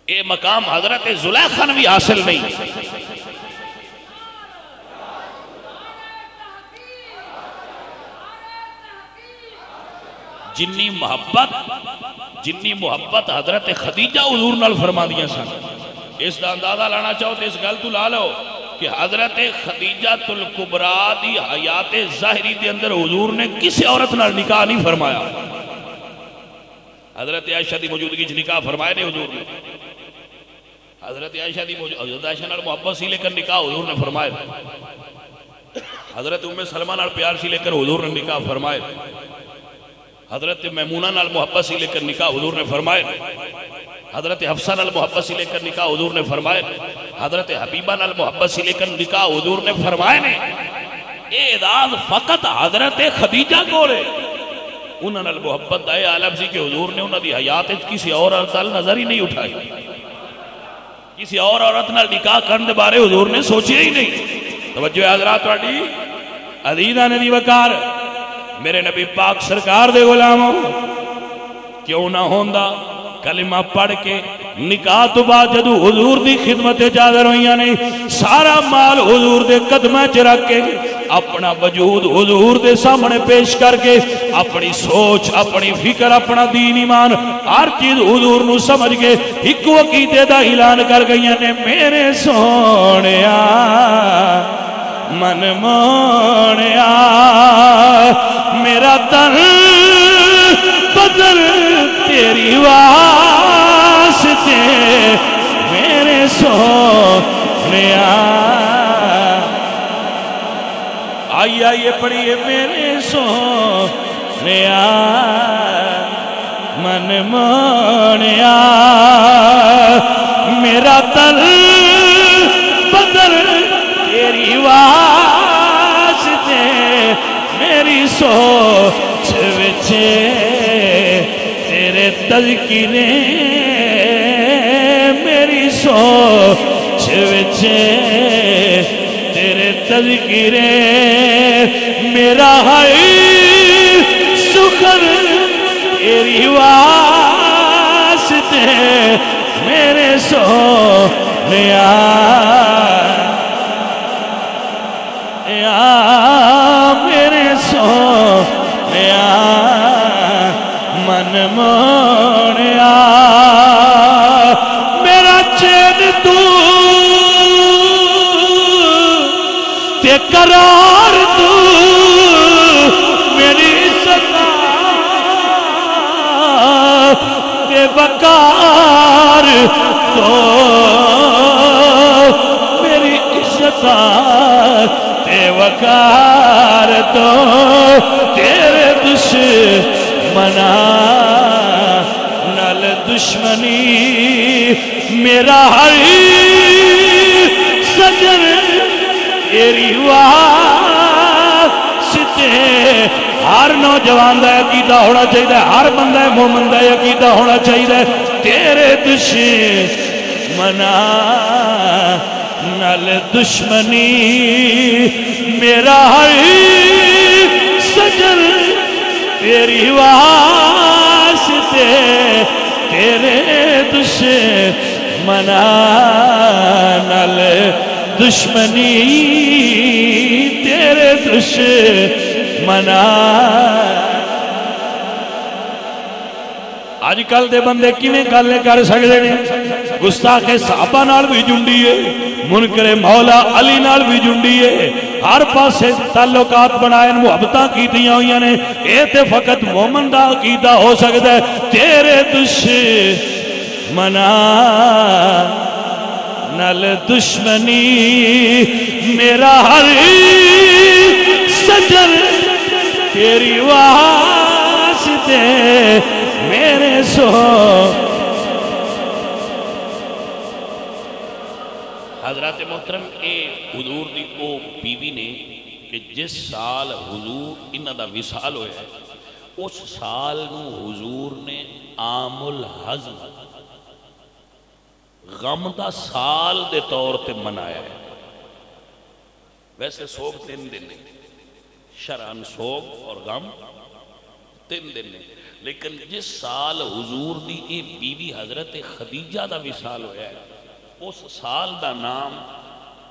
اے مقام حضرت زلیخا نے بھی حاصل نہیں. جنی محبت حضرت خدیجہ حضور نال فرما دیا سن. اس دا اندازہ لانا چاہو تو اس گل تو لا لو کہ حضرت خدیجہ الکبریٰ دی حیات ظاہری دے اندر حضور نے کسی عورت نال نکاح نہیں فرمایا. حضرت عائشہ دی موجودگی چ نکاح فرمائے نے حضور نے. حضرت عائشہ دی حضرت عائشہ نال محبت سی لے کر نکاح حضور نے فرمائے، حضرت ام سلمہ نال پیار سی لے کر حضور نے نکاح فرمائے، حضرت میمونہ نال محبت سی لے کر نکاح حضور نے فرمائے، حضرت حفصہ نال محبت سی لے کر نکاح حضور نے فرمائے، حضرت حبیبہ نال محبت سی لے کر نکاح حضور نے فرمائے نے۔ اے اعزاز فقط حضرت خدیجہ کو لے انہوں نے محبت دائے عالم سی کہ حضور نے انہوں دی حیات کسی اور عورت نال نظر ہی نہیں اٹھائی، کسی اور عورت نال نکاح کرنے دے بارے حضور نے سوچی ہی نہیں۔ توجہ حضرات واڑی عزیزاں نے دی وقار میرے نبی پاک سرکار دے غلاموں کیوں نہ ہوندا کلمہ پڑھ کے نکاح تو بعد جدو حضور دی خدمت حاضر ہوئیاں نہیں سارا مال حضور دے قدمہ چ رکھ کے اپنا وجود حضور دے سامنے پیش کر کے اپنی سوچ اپنی فکر اپنا دین ایمان ہر چیز حضور نو سمجھ کے ایک عقیدے دا اعلان کر گئیاں نے میرے سونیا من مونیا میرا تن بدل تیری واسطے میرے سونیا آئیے پڑھئے میرے سونیا من مونیا میرا دل بدل تیری واسطے میری سوچ وچے تیرے تذکرے میری سوچ وچے تیرے تذکرے میرا ہے سخن تیری واسطے میرے سونیا میرے سونیا من مونیا میرا چین تو تے قرار تو میری سزا تے وقار تو میری عزت تے وقار تو تیرے دشمنا نال دشمنی میرا ہر سجن تیری واسطے ہر نوجوان دا عقیدہ ہونا چاہیے ہر بندہ مومن دا عقیدہ ہونا چاہیے تیرے دشمنا نال دشمنی میرا ہر سجن تیری واسطے تیرے دشمنا نال دشمنی تیرے دشمنا آج کل دے بندے کیویں گل کر سکدے نے گستاخ صحابہ نال بھی جنڈی ہے منکر مولا علی نال بھی جنڈی ہے ہر پاسے تعلقات بنائے محبتاں کیتیاں ہوئیاں نے اے تے فقط مومن دا عقیدہ ہو سکتا ہے تیرے دشمنا نال دشمنی میرا ہر سجن تیری واسطے میرے حضرات محترم اے حضور دی او بیوی نے کہ جس سال حضور انہاں دا وصال ہویا ہے اس سال نو حضور نے عام الحزن غم دا سال دے طور تے منایا ہے ویسے سوگ 3 دن نہیں شرعن سوگ اور غم 3 دن نہیں لیکن جس سال حضور دی اے بیوی حضرت خدیجہ دا وصال ہویا ہے اس سال دا نام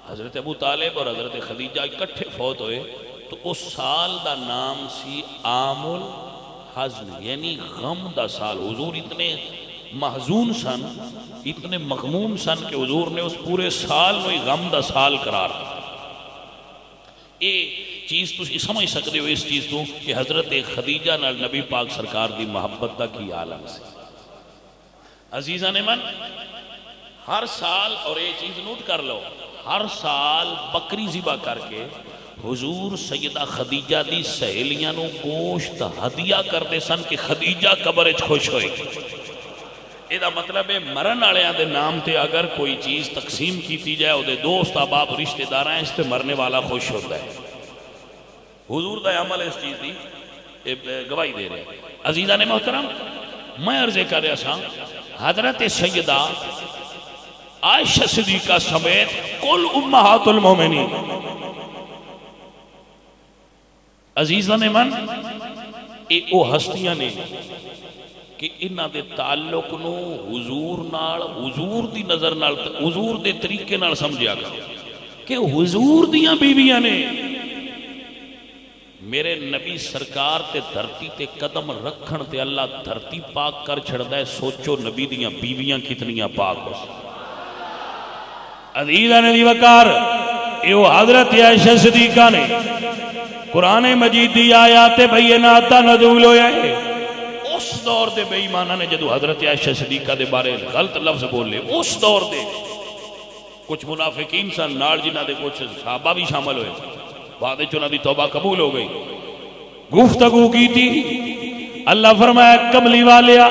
حضرت ابو طالب اور حضرت خدیجہ اکٹھے فوت ہوئے تو اس سال دا نام سی عام الحزن یعنی غم دا سال حضور اتنے محزون سن اتنے مغموم سن کہ حضور نے اس پورے سال میں غم دا سال قرار دیا اے چیز تو سمجھ سکتے ہو اس چیز تو کہ حضرت خدیجہ نال نبی پاک سرکار دی محبت دا کی عالم سے عزیزہ نے من ہر سال، اور یہ چیز نوٹ کر لو، ہر سال بکری ذبح کر کے حضور سیدہ خدیجہ دی سہیلیاں نو گوشت ہدیہ کرتے سن کہ خدیجہ قبر وچ خوش ہوئے. یہ مطلب ہے مرن والوں دے نام تے اگر کوئی چیز تقسیم کیتی جائے، وہ دوست احباب رشتہ دار ہیں، اس تے مرنے والا خوش ہوتا ہے. حضور دا عمل اس چیز دی گواہی دے رہے ہیں. عزیزان محترم، میں عرض کر رہا سا حضرت سیدہ عائشہ صدیقہ سمیت کل امہات المومنین، عزیزان من، او ہستیاں نے کہ انہاں دے تعلق نو حضور نال، حضور دی نظر نال، حضور دے طریقے نال سمجھیا گا کہ حضور دیاں بیویاں نے. میرے نبی سرکار تے دھرتی تے قدم رکھن تے اللہ دھرتی پاک کر چھڑدا ہے. سوچو نبی دیاں بیویاں کتنیاں پاک ہو. عزیزان دی وقار، ایو حضرت عائشہ صدیقہ نے قرآن مجید دی آیات بینات نزول ہویا ہے. اس دور دے بے ایمانہ نے جدو حضرت عائشہ صدیقہ دے بارے غلط لفظ بولے، اس دور دے کچھ منافقین سن نال، جنہ دے کچھ صحابہ بھی شامل ہوئے، بعد چنہ دی توبہ قبول ہو گئی. گفتگو کی تھی، اللہ فرمایا کملی والیا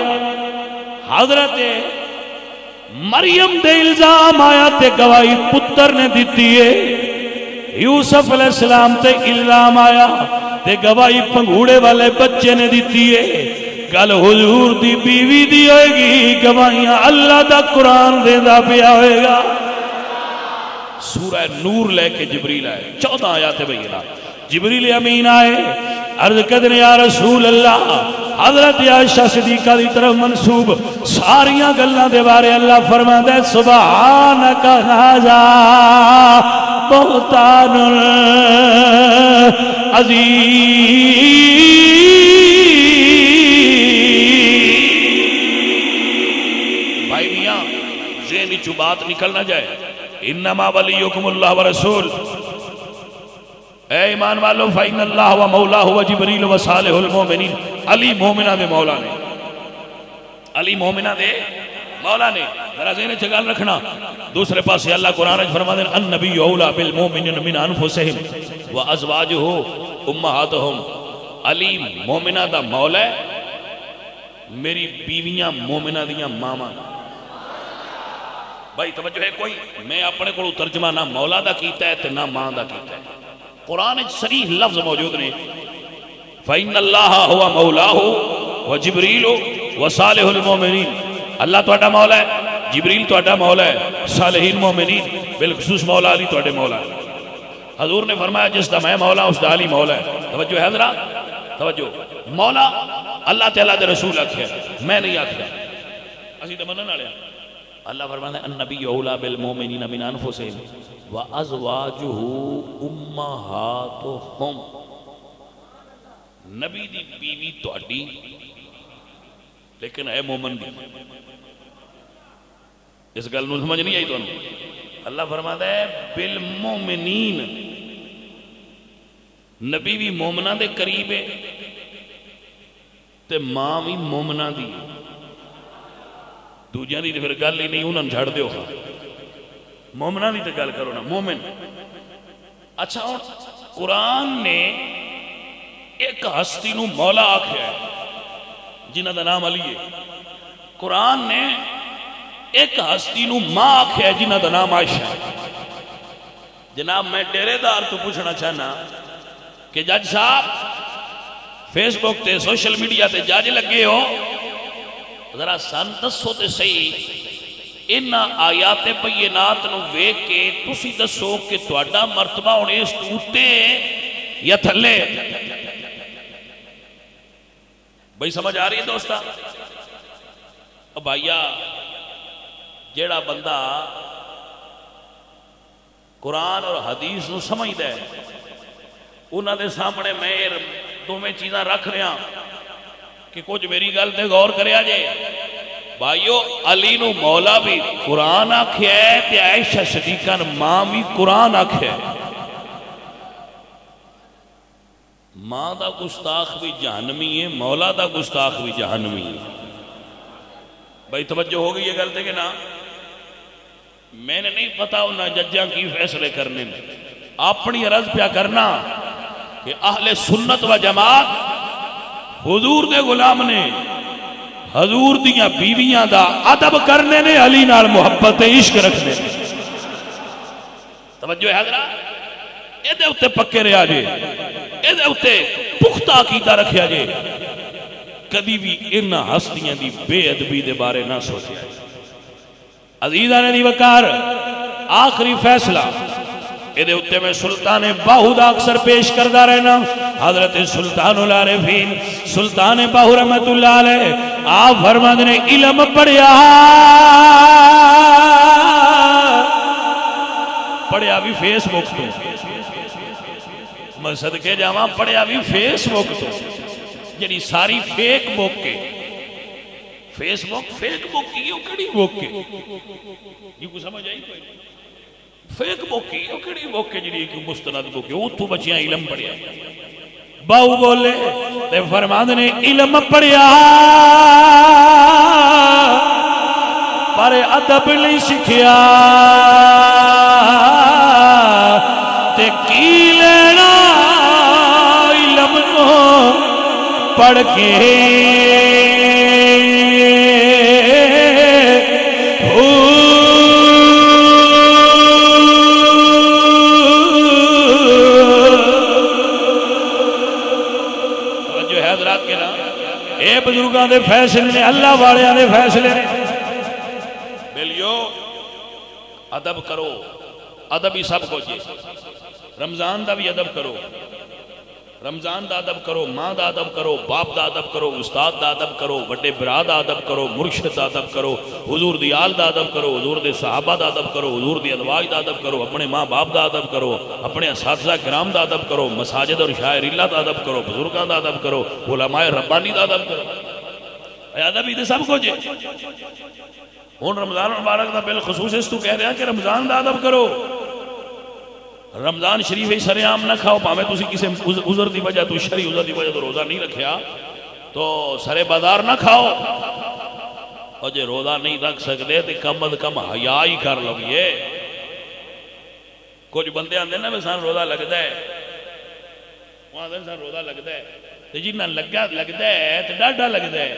حضرت مریم دے الزام آیا تے گواہی پتر نے دیتی ہے. یوسف علیہ السلام تے الزام آیا تے گواہی پنگوڑے والے بچے نے دیتی ہے. گل حضور دی بیوی دی ہوئے گی، گواہیاں اللہ دا قرآن دے دا پیا ہوئے گا. سورہ نور لے کے جبریل آئے، 14 آیات بینہ. جبریل امین آئے، عرض کردے یا رسول اللہ، حضرت عائشہ صدیقہ دی طرف منسوب ساریاں گلاں دے بارے اللہ فرماتا ہے سبحانک ھذا بہتان عظیم. بھائی میاں ذہنی چو بات نکل نہ جائے. انما ولیکم اللہ ورسول، اے ایمان والو، فإن اللہ و مولا و جبریل و صالح المومنین. علی مومنہ دے مولا نے، علی مومنہ دے مولا نے. ذرا ذہن چگال رکھنا. دوسرے پاس سے اللہ قرآن فرما دے النبی اولا بالمومنین من انفسہم و ازواجہ امہاتہم. علی مومنہ دا مولا ہے، میری بیویاں مومنہ دیاں ماما. بھائی توجہ ہے کوئی؟ میں اپنے کو ترجمہ نہ مولا دا کیتا ہے تے نہ ماں دا کیتا ہے. قرآن صریح لفظ موجود نے فَإِنَّ اللَّهَ هُوَ مَوْلَاهُ وَجِبْرِيلُ وَصَالِحُ الْمُؤْمِنِينَ. اللہ توڑا مولا ہے، جبریل توڑا مولا ہے، صالحین مومنین بالخصوص مولا علی توڑے مولا ہے. حضور نے فرمایا جس دا میں مولا اس دا علی مولا ہے. توجہ ہے حضرات، توجہ. مولا اللہ تعالیٰ دے رسول آکھیا، میں نہیں آکھیا، اسی تو منن آلیا. اللہ فرماتا ہے النبی اولا بالمومنین من انفسہم وازواجہ امہاتہم. نبی دی بیوی تہاڈی لیکن اے مومن دی. اس گل نو سمجھ نہیں آئی تانوں؟ اللہ فرماتا ہے بالمومنین، نبی بھی مومنہ دے قریب ہے تے ماں بھی مومنہ دی. دوجیاں دی پھر گل ہی نہیں، انہاں جھڑ دیو. مومنہ دی تے گل کرو نا، مومن. اچھا اور قرآن نے ایک ہستی نو مولا آکھیا ہے جنہ دا نام علی ہے. قرآن نے ایک ہستی نو ماں آکھیا ہے جنہ دا نام عائشہ ہے. جناب میں ڈیرے دار تو پوچھنا چاہنا کہ جج صاحب فیس بک تے سوشل میڈیا تے جج لگے ہو، ذرا سن دسو تے صحیح انہاں آیات بینات نو ویکھ کے تسی دسو کہ تہاڈا مرتبہ ہن اس تو اُتے یا تھلے؟ بھائی سمجھ آ رہی ہے دوستا؟ اب بھائیا جیڑا بندہ قرآن اور حدیث نو سمجھ دے، انہاں دے سامنے میں دو میں چیزاں رکھ رہا کہ کچھ میری گل تے غور کریا جے. بھائیو علی نو مولا بھی قرآن آکھیا ہے تے عائشہ صدیقہ نو ماں بھی قرآن آکھیا ہے. ماں دا گستاخ بھی جہنمی ہے، مولا دا گستاخ بھی جہنمی ہے. بھائی توجہ ہو گئی یہ گل تے کہ نا؟ میں نے نہیں پتا انہیں ججاں کی فیصلے کرنے میں، اپنی عرض پیا کرنا کہ اہل سنت و جماعت حضور دے غلام نے، حضور دیاں بیویاں دا ادب کرنے نے، علی نال محبت عشق رکھنے نے. توجہ ہے حضرات، اے دے اتے پکے رہا جے، اے دے اتے پختہ عقیدہ رکھیا جے، کدی بھی انہاں ہستیاں دی بے ادبی دے بارے نہ سوچیا. عزیزاں دی وقار، آخری فیصلہ ادھے اتے میں سلطان باہو دا اکثر پیش کردہ رہنا. حضرت سلطان العارفین سلطان باہو رحمت اللہ علیہ آپ فرماتے نے علم پڑھیا بھی فیس بک تو، میں صدقے جاواں پڑھیا بھی فیس بک تو، یعنی ساری فیک بک کے فیس بک فیک بک کی یہ کڑی بک کے یہ کو سمجھ آئی کوئی فیک بک کی یہ کڑی بک کے جنہی کی مستند بک ہے وہ تو بچیاں علم پڑھیا. باؤ بولے تے فرماندے نے علم پڑھیا پر ادب نہیں سکھیا تے کی لینا علم کو پڑھ کے بزرگاں دے فیصلے نے، اللہ والیاں دے فیصلے نے. بیلیو ادب کرو، ادب ہی سب کچھ ہے. رمضان دا بھی ادب کرو، رمضان دا ادب کرو، ماں دا ادب کرو، باپ دا ادب کرو، استاد دا ادب کرو، بڑے برا دا ادب کرو، مرشد دا ادب کرو، حضور دی آل دا ادب کرو، حضور دے صحابہ دا ادب کرو، حضور دی ادواج دا ادب کرو، اپنے ماں باپ دا ادب کرو، اپنے اساتذہ کرام دا ادب کرو، مساجد اور شاعر اللہ دا ادب کرو، بزرگاں دا ادب کرو، علماء ربانی دا ادب کرو. ادب ہی تے سب کچھ ہے. ہن رمضان مبارک دا بالخصوص اس تو کہہ رہا کہ رمضان دا ادب کرو. رمضان شریف ہی سرے عام نہ کھاؤ، پاویں تسی کسی عذر دی وجہ تو شرعی عذر دی وجہ تو روزہ نہیں رکھیا تو سرے بازار نہ کھاؤ. اور جے روزہ نہیں رکھ سکتے تو کم از کم حیا ہی کر لوگیے. کچھ بندے آندے نا میں سان روزہ لگتا ہے، وہاں آندے سان روزہ لگتا ہے تو جنہاں لگتا ہے تو ڈاڈا لگتا ہے.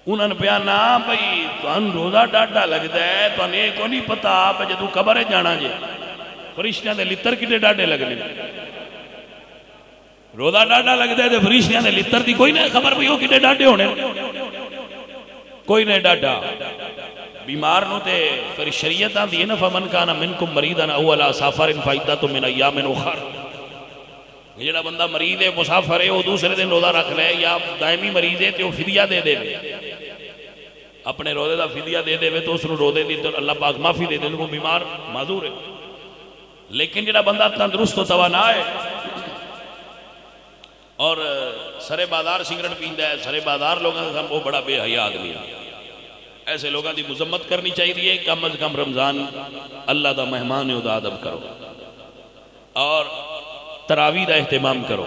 انہوں نے پیانا بھئی تُہاں روزہ ڈاڈا لگتا ہے تو انہیں کو نہیں پتا آپ جدو قبر جانا جے فرشتیاں دے لتر کٹے ڈاڈے لگنے. روزہ ڈاڈا لگتا ہے تو فرشتیاں دے لتر دی کوئی نہیں خبر بھی ہو کٹے ڈاڈے ہونے، کوئی نہیں ڈاڈا. بیمار نو تے پھر شریعت آن دی نا فمن کانا منکم مریدن اولا سافر فائدہ من ایام اخر. جڑا بندہ مریض ہے مسافر ہے وہ دوسرے دن روزہ رکھ لے، یا دائمی مریض ہے تو فدیہ دے دے اپنے روزے دا فدیہ دے دے تو اس نے روزے دی تو اللہ پاک معافی دے دے، وہ بیمار معذور ہے. لیکن جڑا بندہ تندرست و توانا ہے اور سرے بازار سگریٹ پیندا ہے، سرے بازار لوگوں کا وہ بڑا بے حیا آدمی ہے. ایسے لوگوں دی مذمت کرنی چاہیے. کم از کم رمضان اللہ دا مہمان ہے، دا ادب کرو اور تراویح دا اہتمام کرو.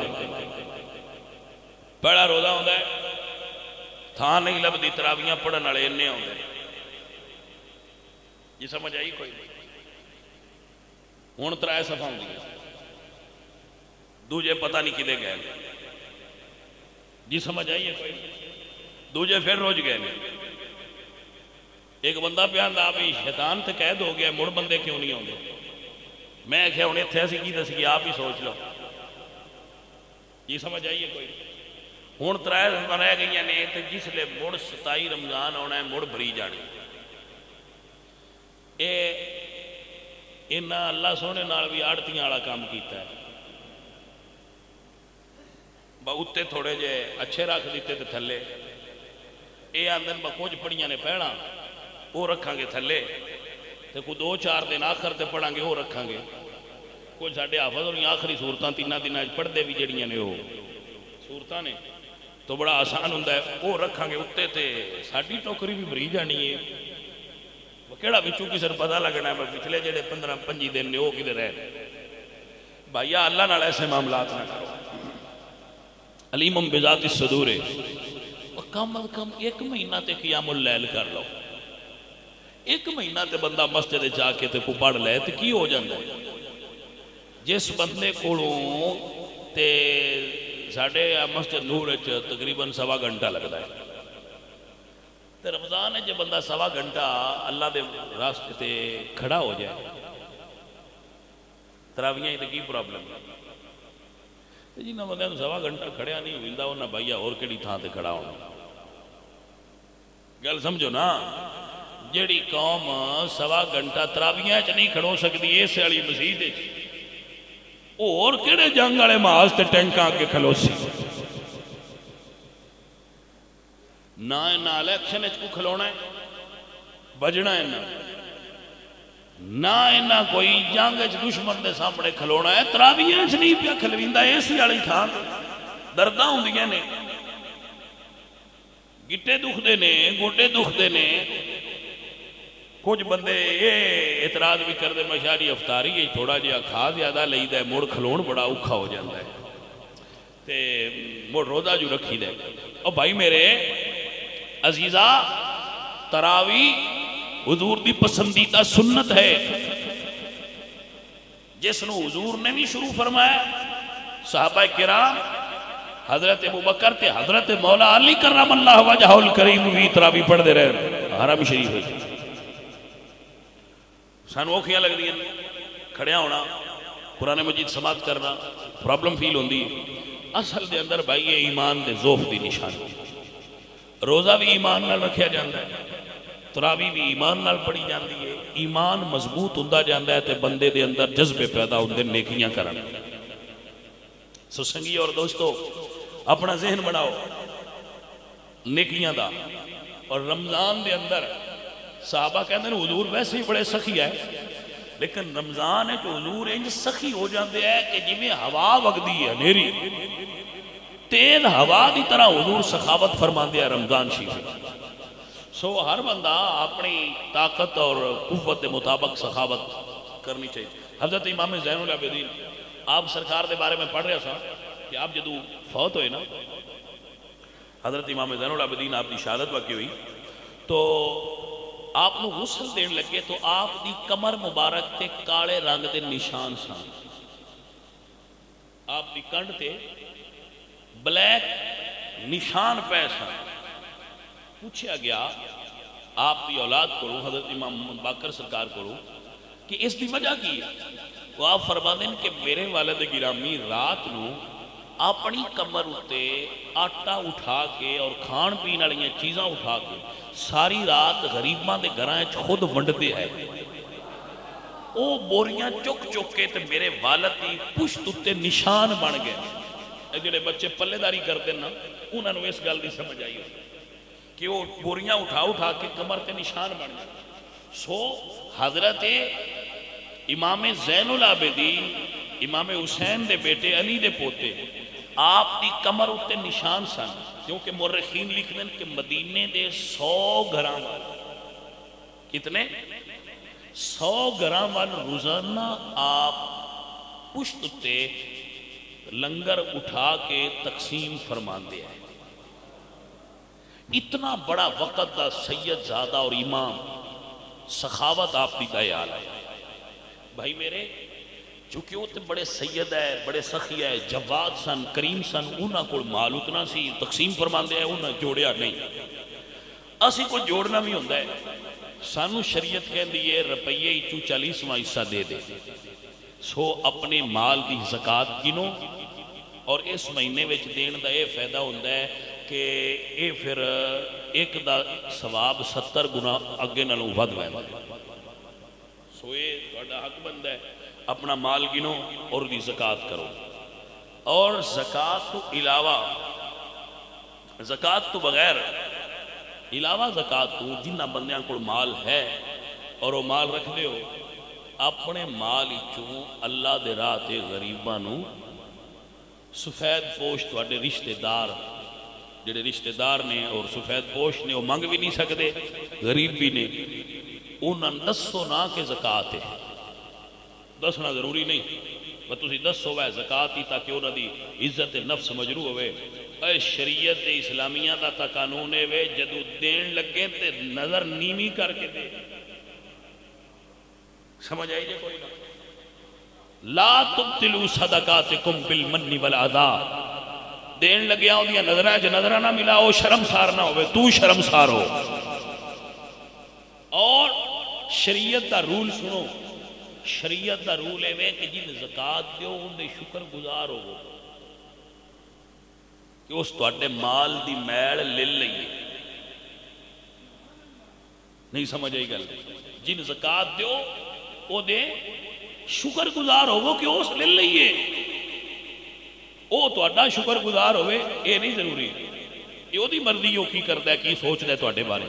بڑا روزہ ہوتا ہے تھان نہیں لبدی تراویاں پڑھن والے اننے ہوندے. یہ سمجھ آئی کوئی ہن ترائے صفحہ ہوندی دوجے پتہ نہیں کدے گئے. جی سمجھ آئی ہے کوئی دوجے پھر روج گئے. ایک بندہ پہ آندا بھی شیطان تے قید ہو گیا، مڑ بندے کیوں نہیں ہوندے. میں کہا انہیں اتھے ایسی کی دسی آپ ہی سوچ لو. یہ سمجھ آئیے کوئی ہون ترائے رہ گئی نے تو جس لئے مڑ 27 رمضان ہونا ہے مڑ بری جانی. انہا اللہ سونے نال بھی آڑتیاں والا کام کیتا ہے. اتے تھوڑے جے اچھے رکھ دیتے تھے تھلے، اے آندن با کچھ پڑیاں نے پہنا وہ رکھاں گے تھلے تے کو 2-4 دن آخر تے پڑھاں گے وہ رکھاں گے. کچھ ساڑھے حافظ اور آخری صورتاں 3 دن پڑھ دے بھی جڑیاں نے وہ صورتاں نے تو بڑا آسان ہوندہ ہے وہ رکھاں گے اتے تے ساڑھی ٹوکری بھی بری جانی ہے. وہ کیڑا بچوں کی سر پتہ لگنا ہے پچھلے جڑے 15-25 دن نے وہ کدھر رہے. بھائیہ اللہ نال ایسے معاملات نہ کرو. علیم بذات الصدور کم از کم 1 مہینہ تے قیام اللیل کر لو. ایک مہینہ تے بندہ مسجد جا کے تے کو پڑھ لے تے کی ہو جاتا ہے؟ جس بندے کولوں تے ساڈے مسجد نور تقریباً 1.25 گھنٹہ لگتا ہے، تے رمضان ہے جو بندہ 1.25 گھنٹہ اللہ دے راستے تے کھڑا ہو جائے، تراویاں ہی تے کی پرابلم ہے؟ جنہ بندے 1.25 گھنٹہ کھڑیا نہیں ملتا انہیں بھائیا اور کہڑی تھان تے کھڑا ہونا؟ گل سمجھو نا، جیڑی قوم 1.25 گھنٹہ تراویاں چ نہیں کھڑو سکتی اس والی مسجد اور کہڑے جنگ والے محاذ تے ٹینکاں اگے کھلو سی؟ نہ الیکشن کو کھلونا ہے بجنا ہے، نہ کوئی جنگ دشمن دے سامنے کھلونا ہے، تراویاں چ نہیں پیا کھلویندا اس والی تھان درداں ہوندیاں نے، گٹے دکھتے نے، گوڈے دکھتے نے۔ کچھ بندے یہ اعتراض بھی کرتے مشاری افطاری تھوڑا جہا کھا زیادہ لئیدا ہے، مڑ کھلون بڑا اوکھا ہو جاتا ہے تے مڑ روزہ جو رکھی دے۔ اور بھائی میرے عزیزہ، تراوی حضور دی پسندیدہ سنت ہے جس نو حضور نے بھی شروع فرمایا، صحابہ کرام حضرت ابوبکر تے حضرت مولا علی کرم اللہ وجہہ الکریم بھی تراوی پڑھ دے رہے حرم شریف ہے۔ سانو اوکھیاں لگ دیا کھڑیا ہونا، قرآن مجید سماعت کرنا پرابلم فیل ہوندی، اصل دے اندر بھائی یہ ایمان دے ذوف دی نشانی۔ روزہ بھی ایمان نال رکھیا جاندہ ہے، تراوی بھی ایمان نال پڑھی جاندی ہے، ایمان مضبوط ہوندا جاندہ ہے تے بندے دے اندر جذبے پیدا ہوندے نیکیاں کرن۔ سو سنگی اور دوستو اپنا ذہن بناؤ نیکیاں دا۔ اور رمضان دے اندر صحابہ کہتے ہیں حضور ویسے ہی بڑے سخی ہے، لیکن رمضان ہے کہ حضور انج سخی ہو جاندے ہیں کہ جی میں ہوا وگدی ہے نیری تیز ہوا دی طرح حضور سخاوت فرماندے ہیں رمضان شریف۔ سو ہر بندہ اپنی طاقت اور قوت کے مطابق سخاوت کرنی چاہیے۔ حضرت امام زین العابدین آپ سرکار دے بارے میں پڑھ رہا تھا کہ آپ جدو فوت ہوئے نا، حضرت امام زین العابدین آپ کی شہادت واقع ہوئی تو آپ نو غسل دین لگے تو آپ دی کمر مبارک تے کالے رنگ دے نشان سن، آپ دی کنڈ تے بلیک نشان پہ سن۔ پوچھا گیا آپ کی اولاد کو، حضرت امام محمد باقر سرکار کو، کہ اس دی وجہ کی ہے؟ وہ آپ فرماتے ہیں کہ میرے والد گرامی رات نو اپنی کمر اتے آٹا اٹھا کے اور کھان پین والی چیزاں اٹھا کے ساری رات غریباں دے گھراں وچ خود ونڈتے ہیں۔ وہ بوریاں چک چک کے تے میرے والد کی پشت اتے نشان بن گئے۔ جڑے بچے پلے داری کرتے نا انہوں نے اس گل دی سمجھ آئی کہ وہ بوریاں اٹھا کے کمر تے نشان بن گئے۔ سو حضرت امام زین العابدین امام حسین دے بیٹے علی دے پوتے آپ دی کمر اتے نشان سن، کیونکہ مورخین لکھ دیں کہ مدینے دے 100 گھراں وال، کتنے 100 گھراں وال روزانہ آپ پشت اتے لنگر اٹھا کے تقسیم فرماندے ہیں۔ اتنا بڑا وقت دا سید زادہ اور امام سخاوت آپ دی دایال ہے۔ بھائی میرے چونکہ وہ بڑے سید ہے، بڑے سخی ہے، جواد سن، کریم سن، انہاں کو مال اتنا سی تقسیم فرماندے ہیں، انہاں جوڑیا نہیں۔ اسی کو جوڑنا بھی ہوندہ ہے، سانو شریعت کہہ دیئے روپیے 40واں حصہ دے دے۔ سو اپنے مال دی زکاة گنو، اور اس مہینے وچ دین دا یہ فائدہ ہوندہ ہے کہ یہ پھر ایک دا ثواب 70 گنا اگے نالوں ود ویندا ہے۔ سو یہ تہاڈا حق بندا ہے اپنا مال گنو اور دی زکاة کرو۔ اور زکاة تو علاوہ، زکاة تو بغیر علاوہ زکاة تو جنہ بندیاں کو مال ہے اور وہ مال رکھ دے ہو، اپنے مال چوں اللہ دے راہ تے غریباں نو سفید پوش تواڈے رشتہ دار جڑے رشتہ دار نے اور سفید پوش نے وہ منگ بھی نہیں سکتے، غریب بھی نے، انہاں دسو نہ کہ زکاة ہے، دسنا ضروری نہیں، بس تسی دسو ہے زکاة ہی تاکہ انہاں دی عزت نفس مجروح ہوئے۔ اے شریعت اسلامیہ دا تا قانون ہے جدو دین لگے تے نظر نیمی کر کے دے، سمجھ آئی جائے کوئی نہ. لا تبتلوا صدقاتکم بالمن والعذا. دین لگیا ہوں دیا نظرہ جو نظرہ نہ ملا وہ شرمسار نہ ہوئے، تو شرمسار ہو. اور شریعت دا رول سنو، شریعت دا رول ہے کہ جن زکاة دیو ان دے شکر گزار ہو کہ اس تو اٹھے مال دی میل لے لئیے. نہیں سمجھ آئی گل. جن زکاة دیو او دے شکر گزار ہو کہ اس لے لئیے. او تو اٹھا شکر گزار ہوئے یہ نہیں ضروری. یہ دی مرضی ہو کی کرتا ہے کی سوچ دے تو اٹھے بارے.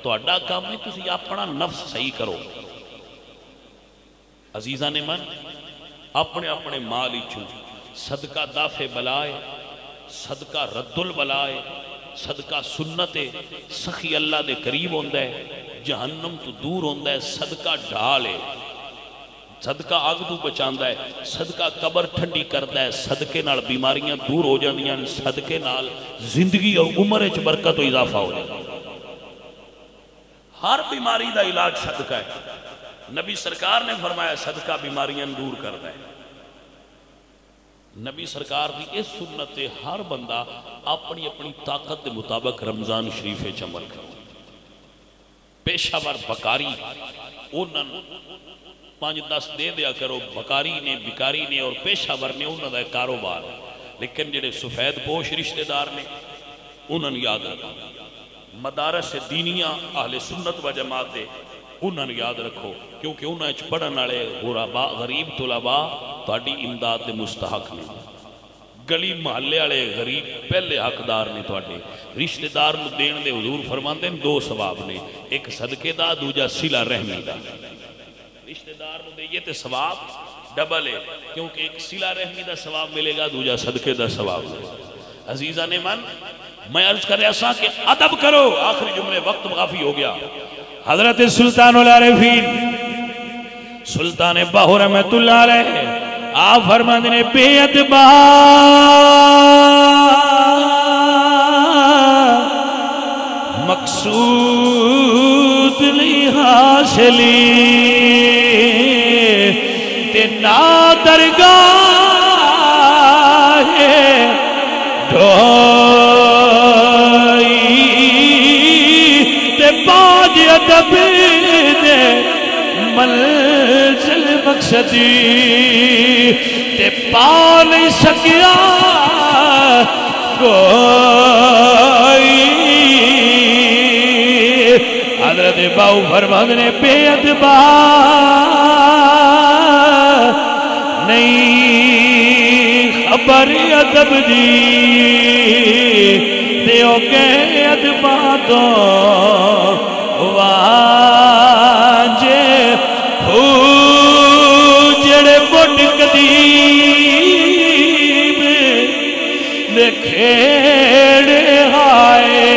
تو اٹھا کام نہیں تسی اپنا نفس صحیح کرو. عزیزہ نے من اپنے اپنے مال اچھو صدقہ دافع بلائے، صدقہ رد البلائے، صدقہ سنت سخی اللہ دے قریب ہوندہ ہے، جہنم تو دور ہوندہ ہے. صدقہ ڈھالے، صدقہ آگ تو بچاندہ ہے، صدقہ قبر ٹھنڈی کردہ ہے، صدقے نال بیماریاں دور ہو جاندیاں، صدقے نال زندگی اور عمر وچ برکت و اضافہ ہو جائے. ہر بیماری دا علاج صدقہ ہے. نبی سرکار نے فرمایا صدقہ بیماریاں دور کرتا ہے. نبی سرکار دی اس سنت ہر بندہ اپنی اپنی طاقت دے مطابق رمضان شریف عمل کرو. پیشہ ور بکاری انہوں 5-10 دے دیا کرو. بکاری نے، بکاری نے اور پیشہ ور نے انہوں دا کاروبار. لیکن جڑے سفید پوش رشتہ دار نے انہوں نے یاد رکھو. مدارس دینیاں اہل سنت و جماعت دے انہوں نے یاد رکھو، کیونکہ انہوں نے پڑھن والے غریب طلباء تہاڈی امداد دے مستحق نے. گلی محلے والے غریب پہلے حقدار نے تہاڈے. رشتہ دار نو دین دے حضور فرماندے ہیں 2 ثواب نے، ایک صدقے دا، دوجا صلہ رحمی دا. رشتہ دار نو دئیے تے ثواب ڈبل ہے، کیونکہ ایک صلہ رحمی دا ثواب ملے گا، دوجا صدقے دا ثواب ملے گا. عزیزہ نے من میں عرض کر رہا سا کہ ادب کرو. آخری جملے وقت کافی ہو گیا. حضرت سلطان العارفین سلطان باہو رحمت اللہ علیہ آپ فرماندے نے بے ادبا مقصود نہیں حاصلی تے نا درگاہ ادب دے منزل مقصدی تے پا نہیں سکیا کوئی. حضرت باؤ فرماندے نے بے ادبا نہیں خبر ادب دی دیو کے ادبا تو واجے ہو جڑے مٹ قدیم دے کھیڑے آئے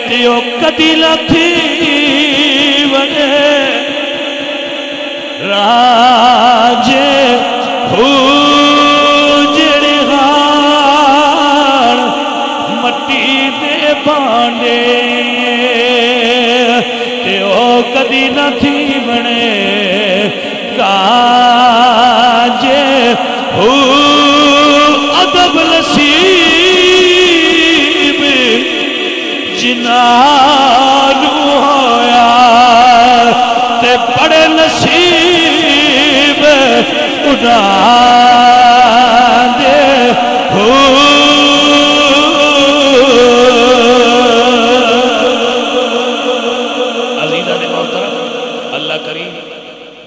تیو کدی لتھی بنے راجے ہو جڑے ہاں مٹی دے بانڈے کدی نہ تھی بنے کاجے ہو ادب نصیب جنانو ہویا تے بڑے نصیب اڑا دے ہو.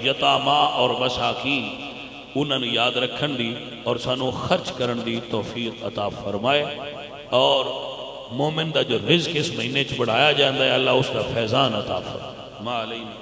یتاما اور مساکین انہوں نے یاد رکھن دی اور سانو خرچ کرن دی توفیق عطا فرمائے. اور مومن دا جو رزق اس مہینے چ بڑھایا جاندہ ہے اللہ اس کا فیضان عطا فرمائے. ما علینا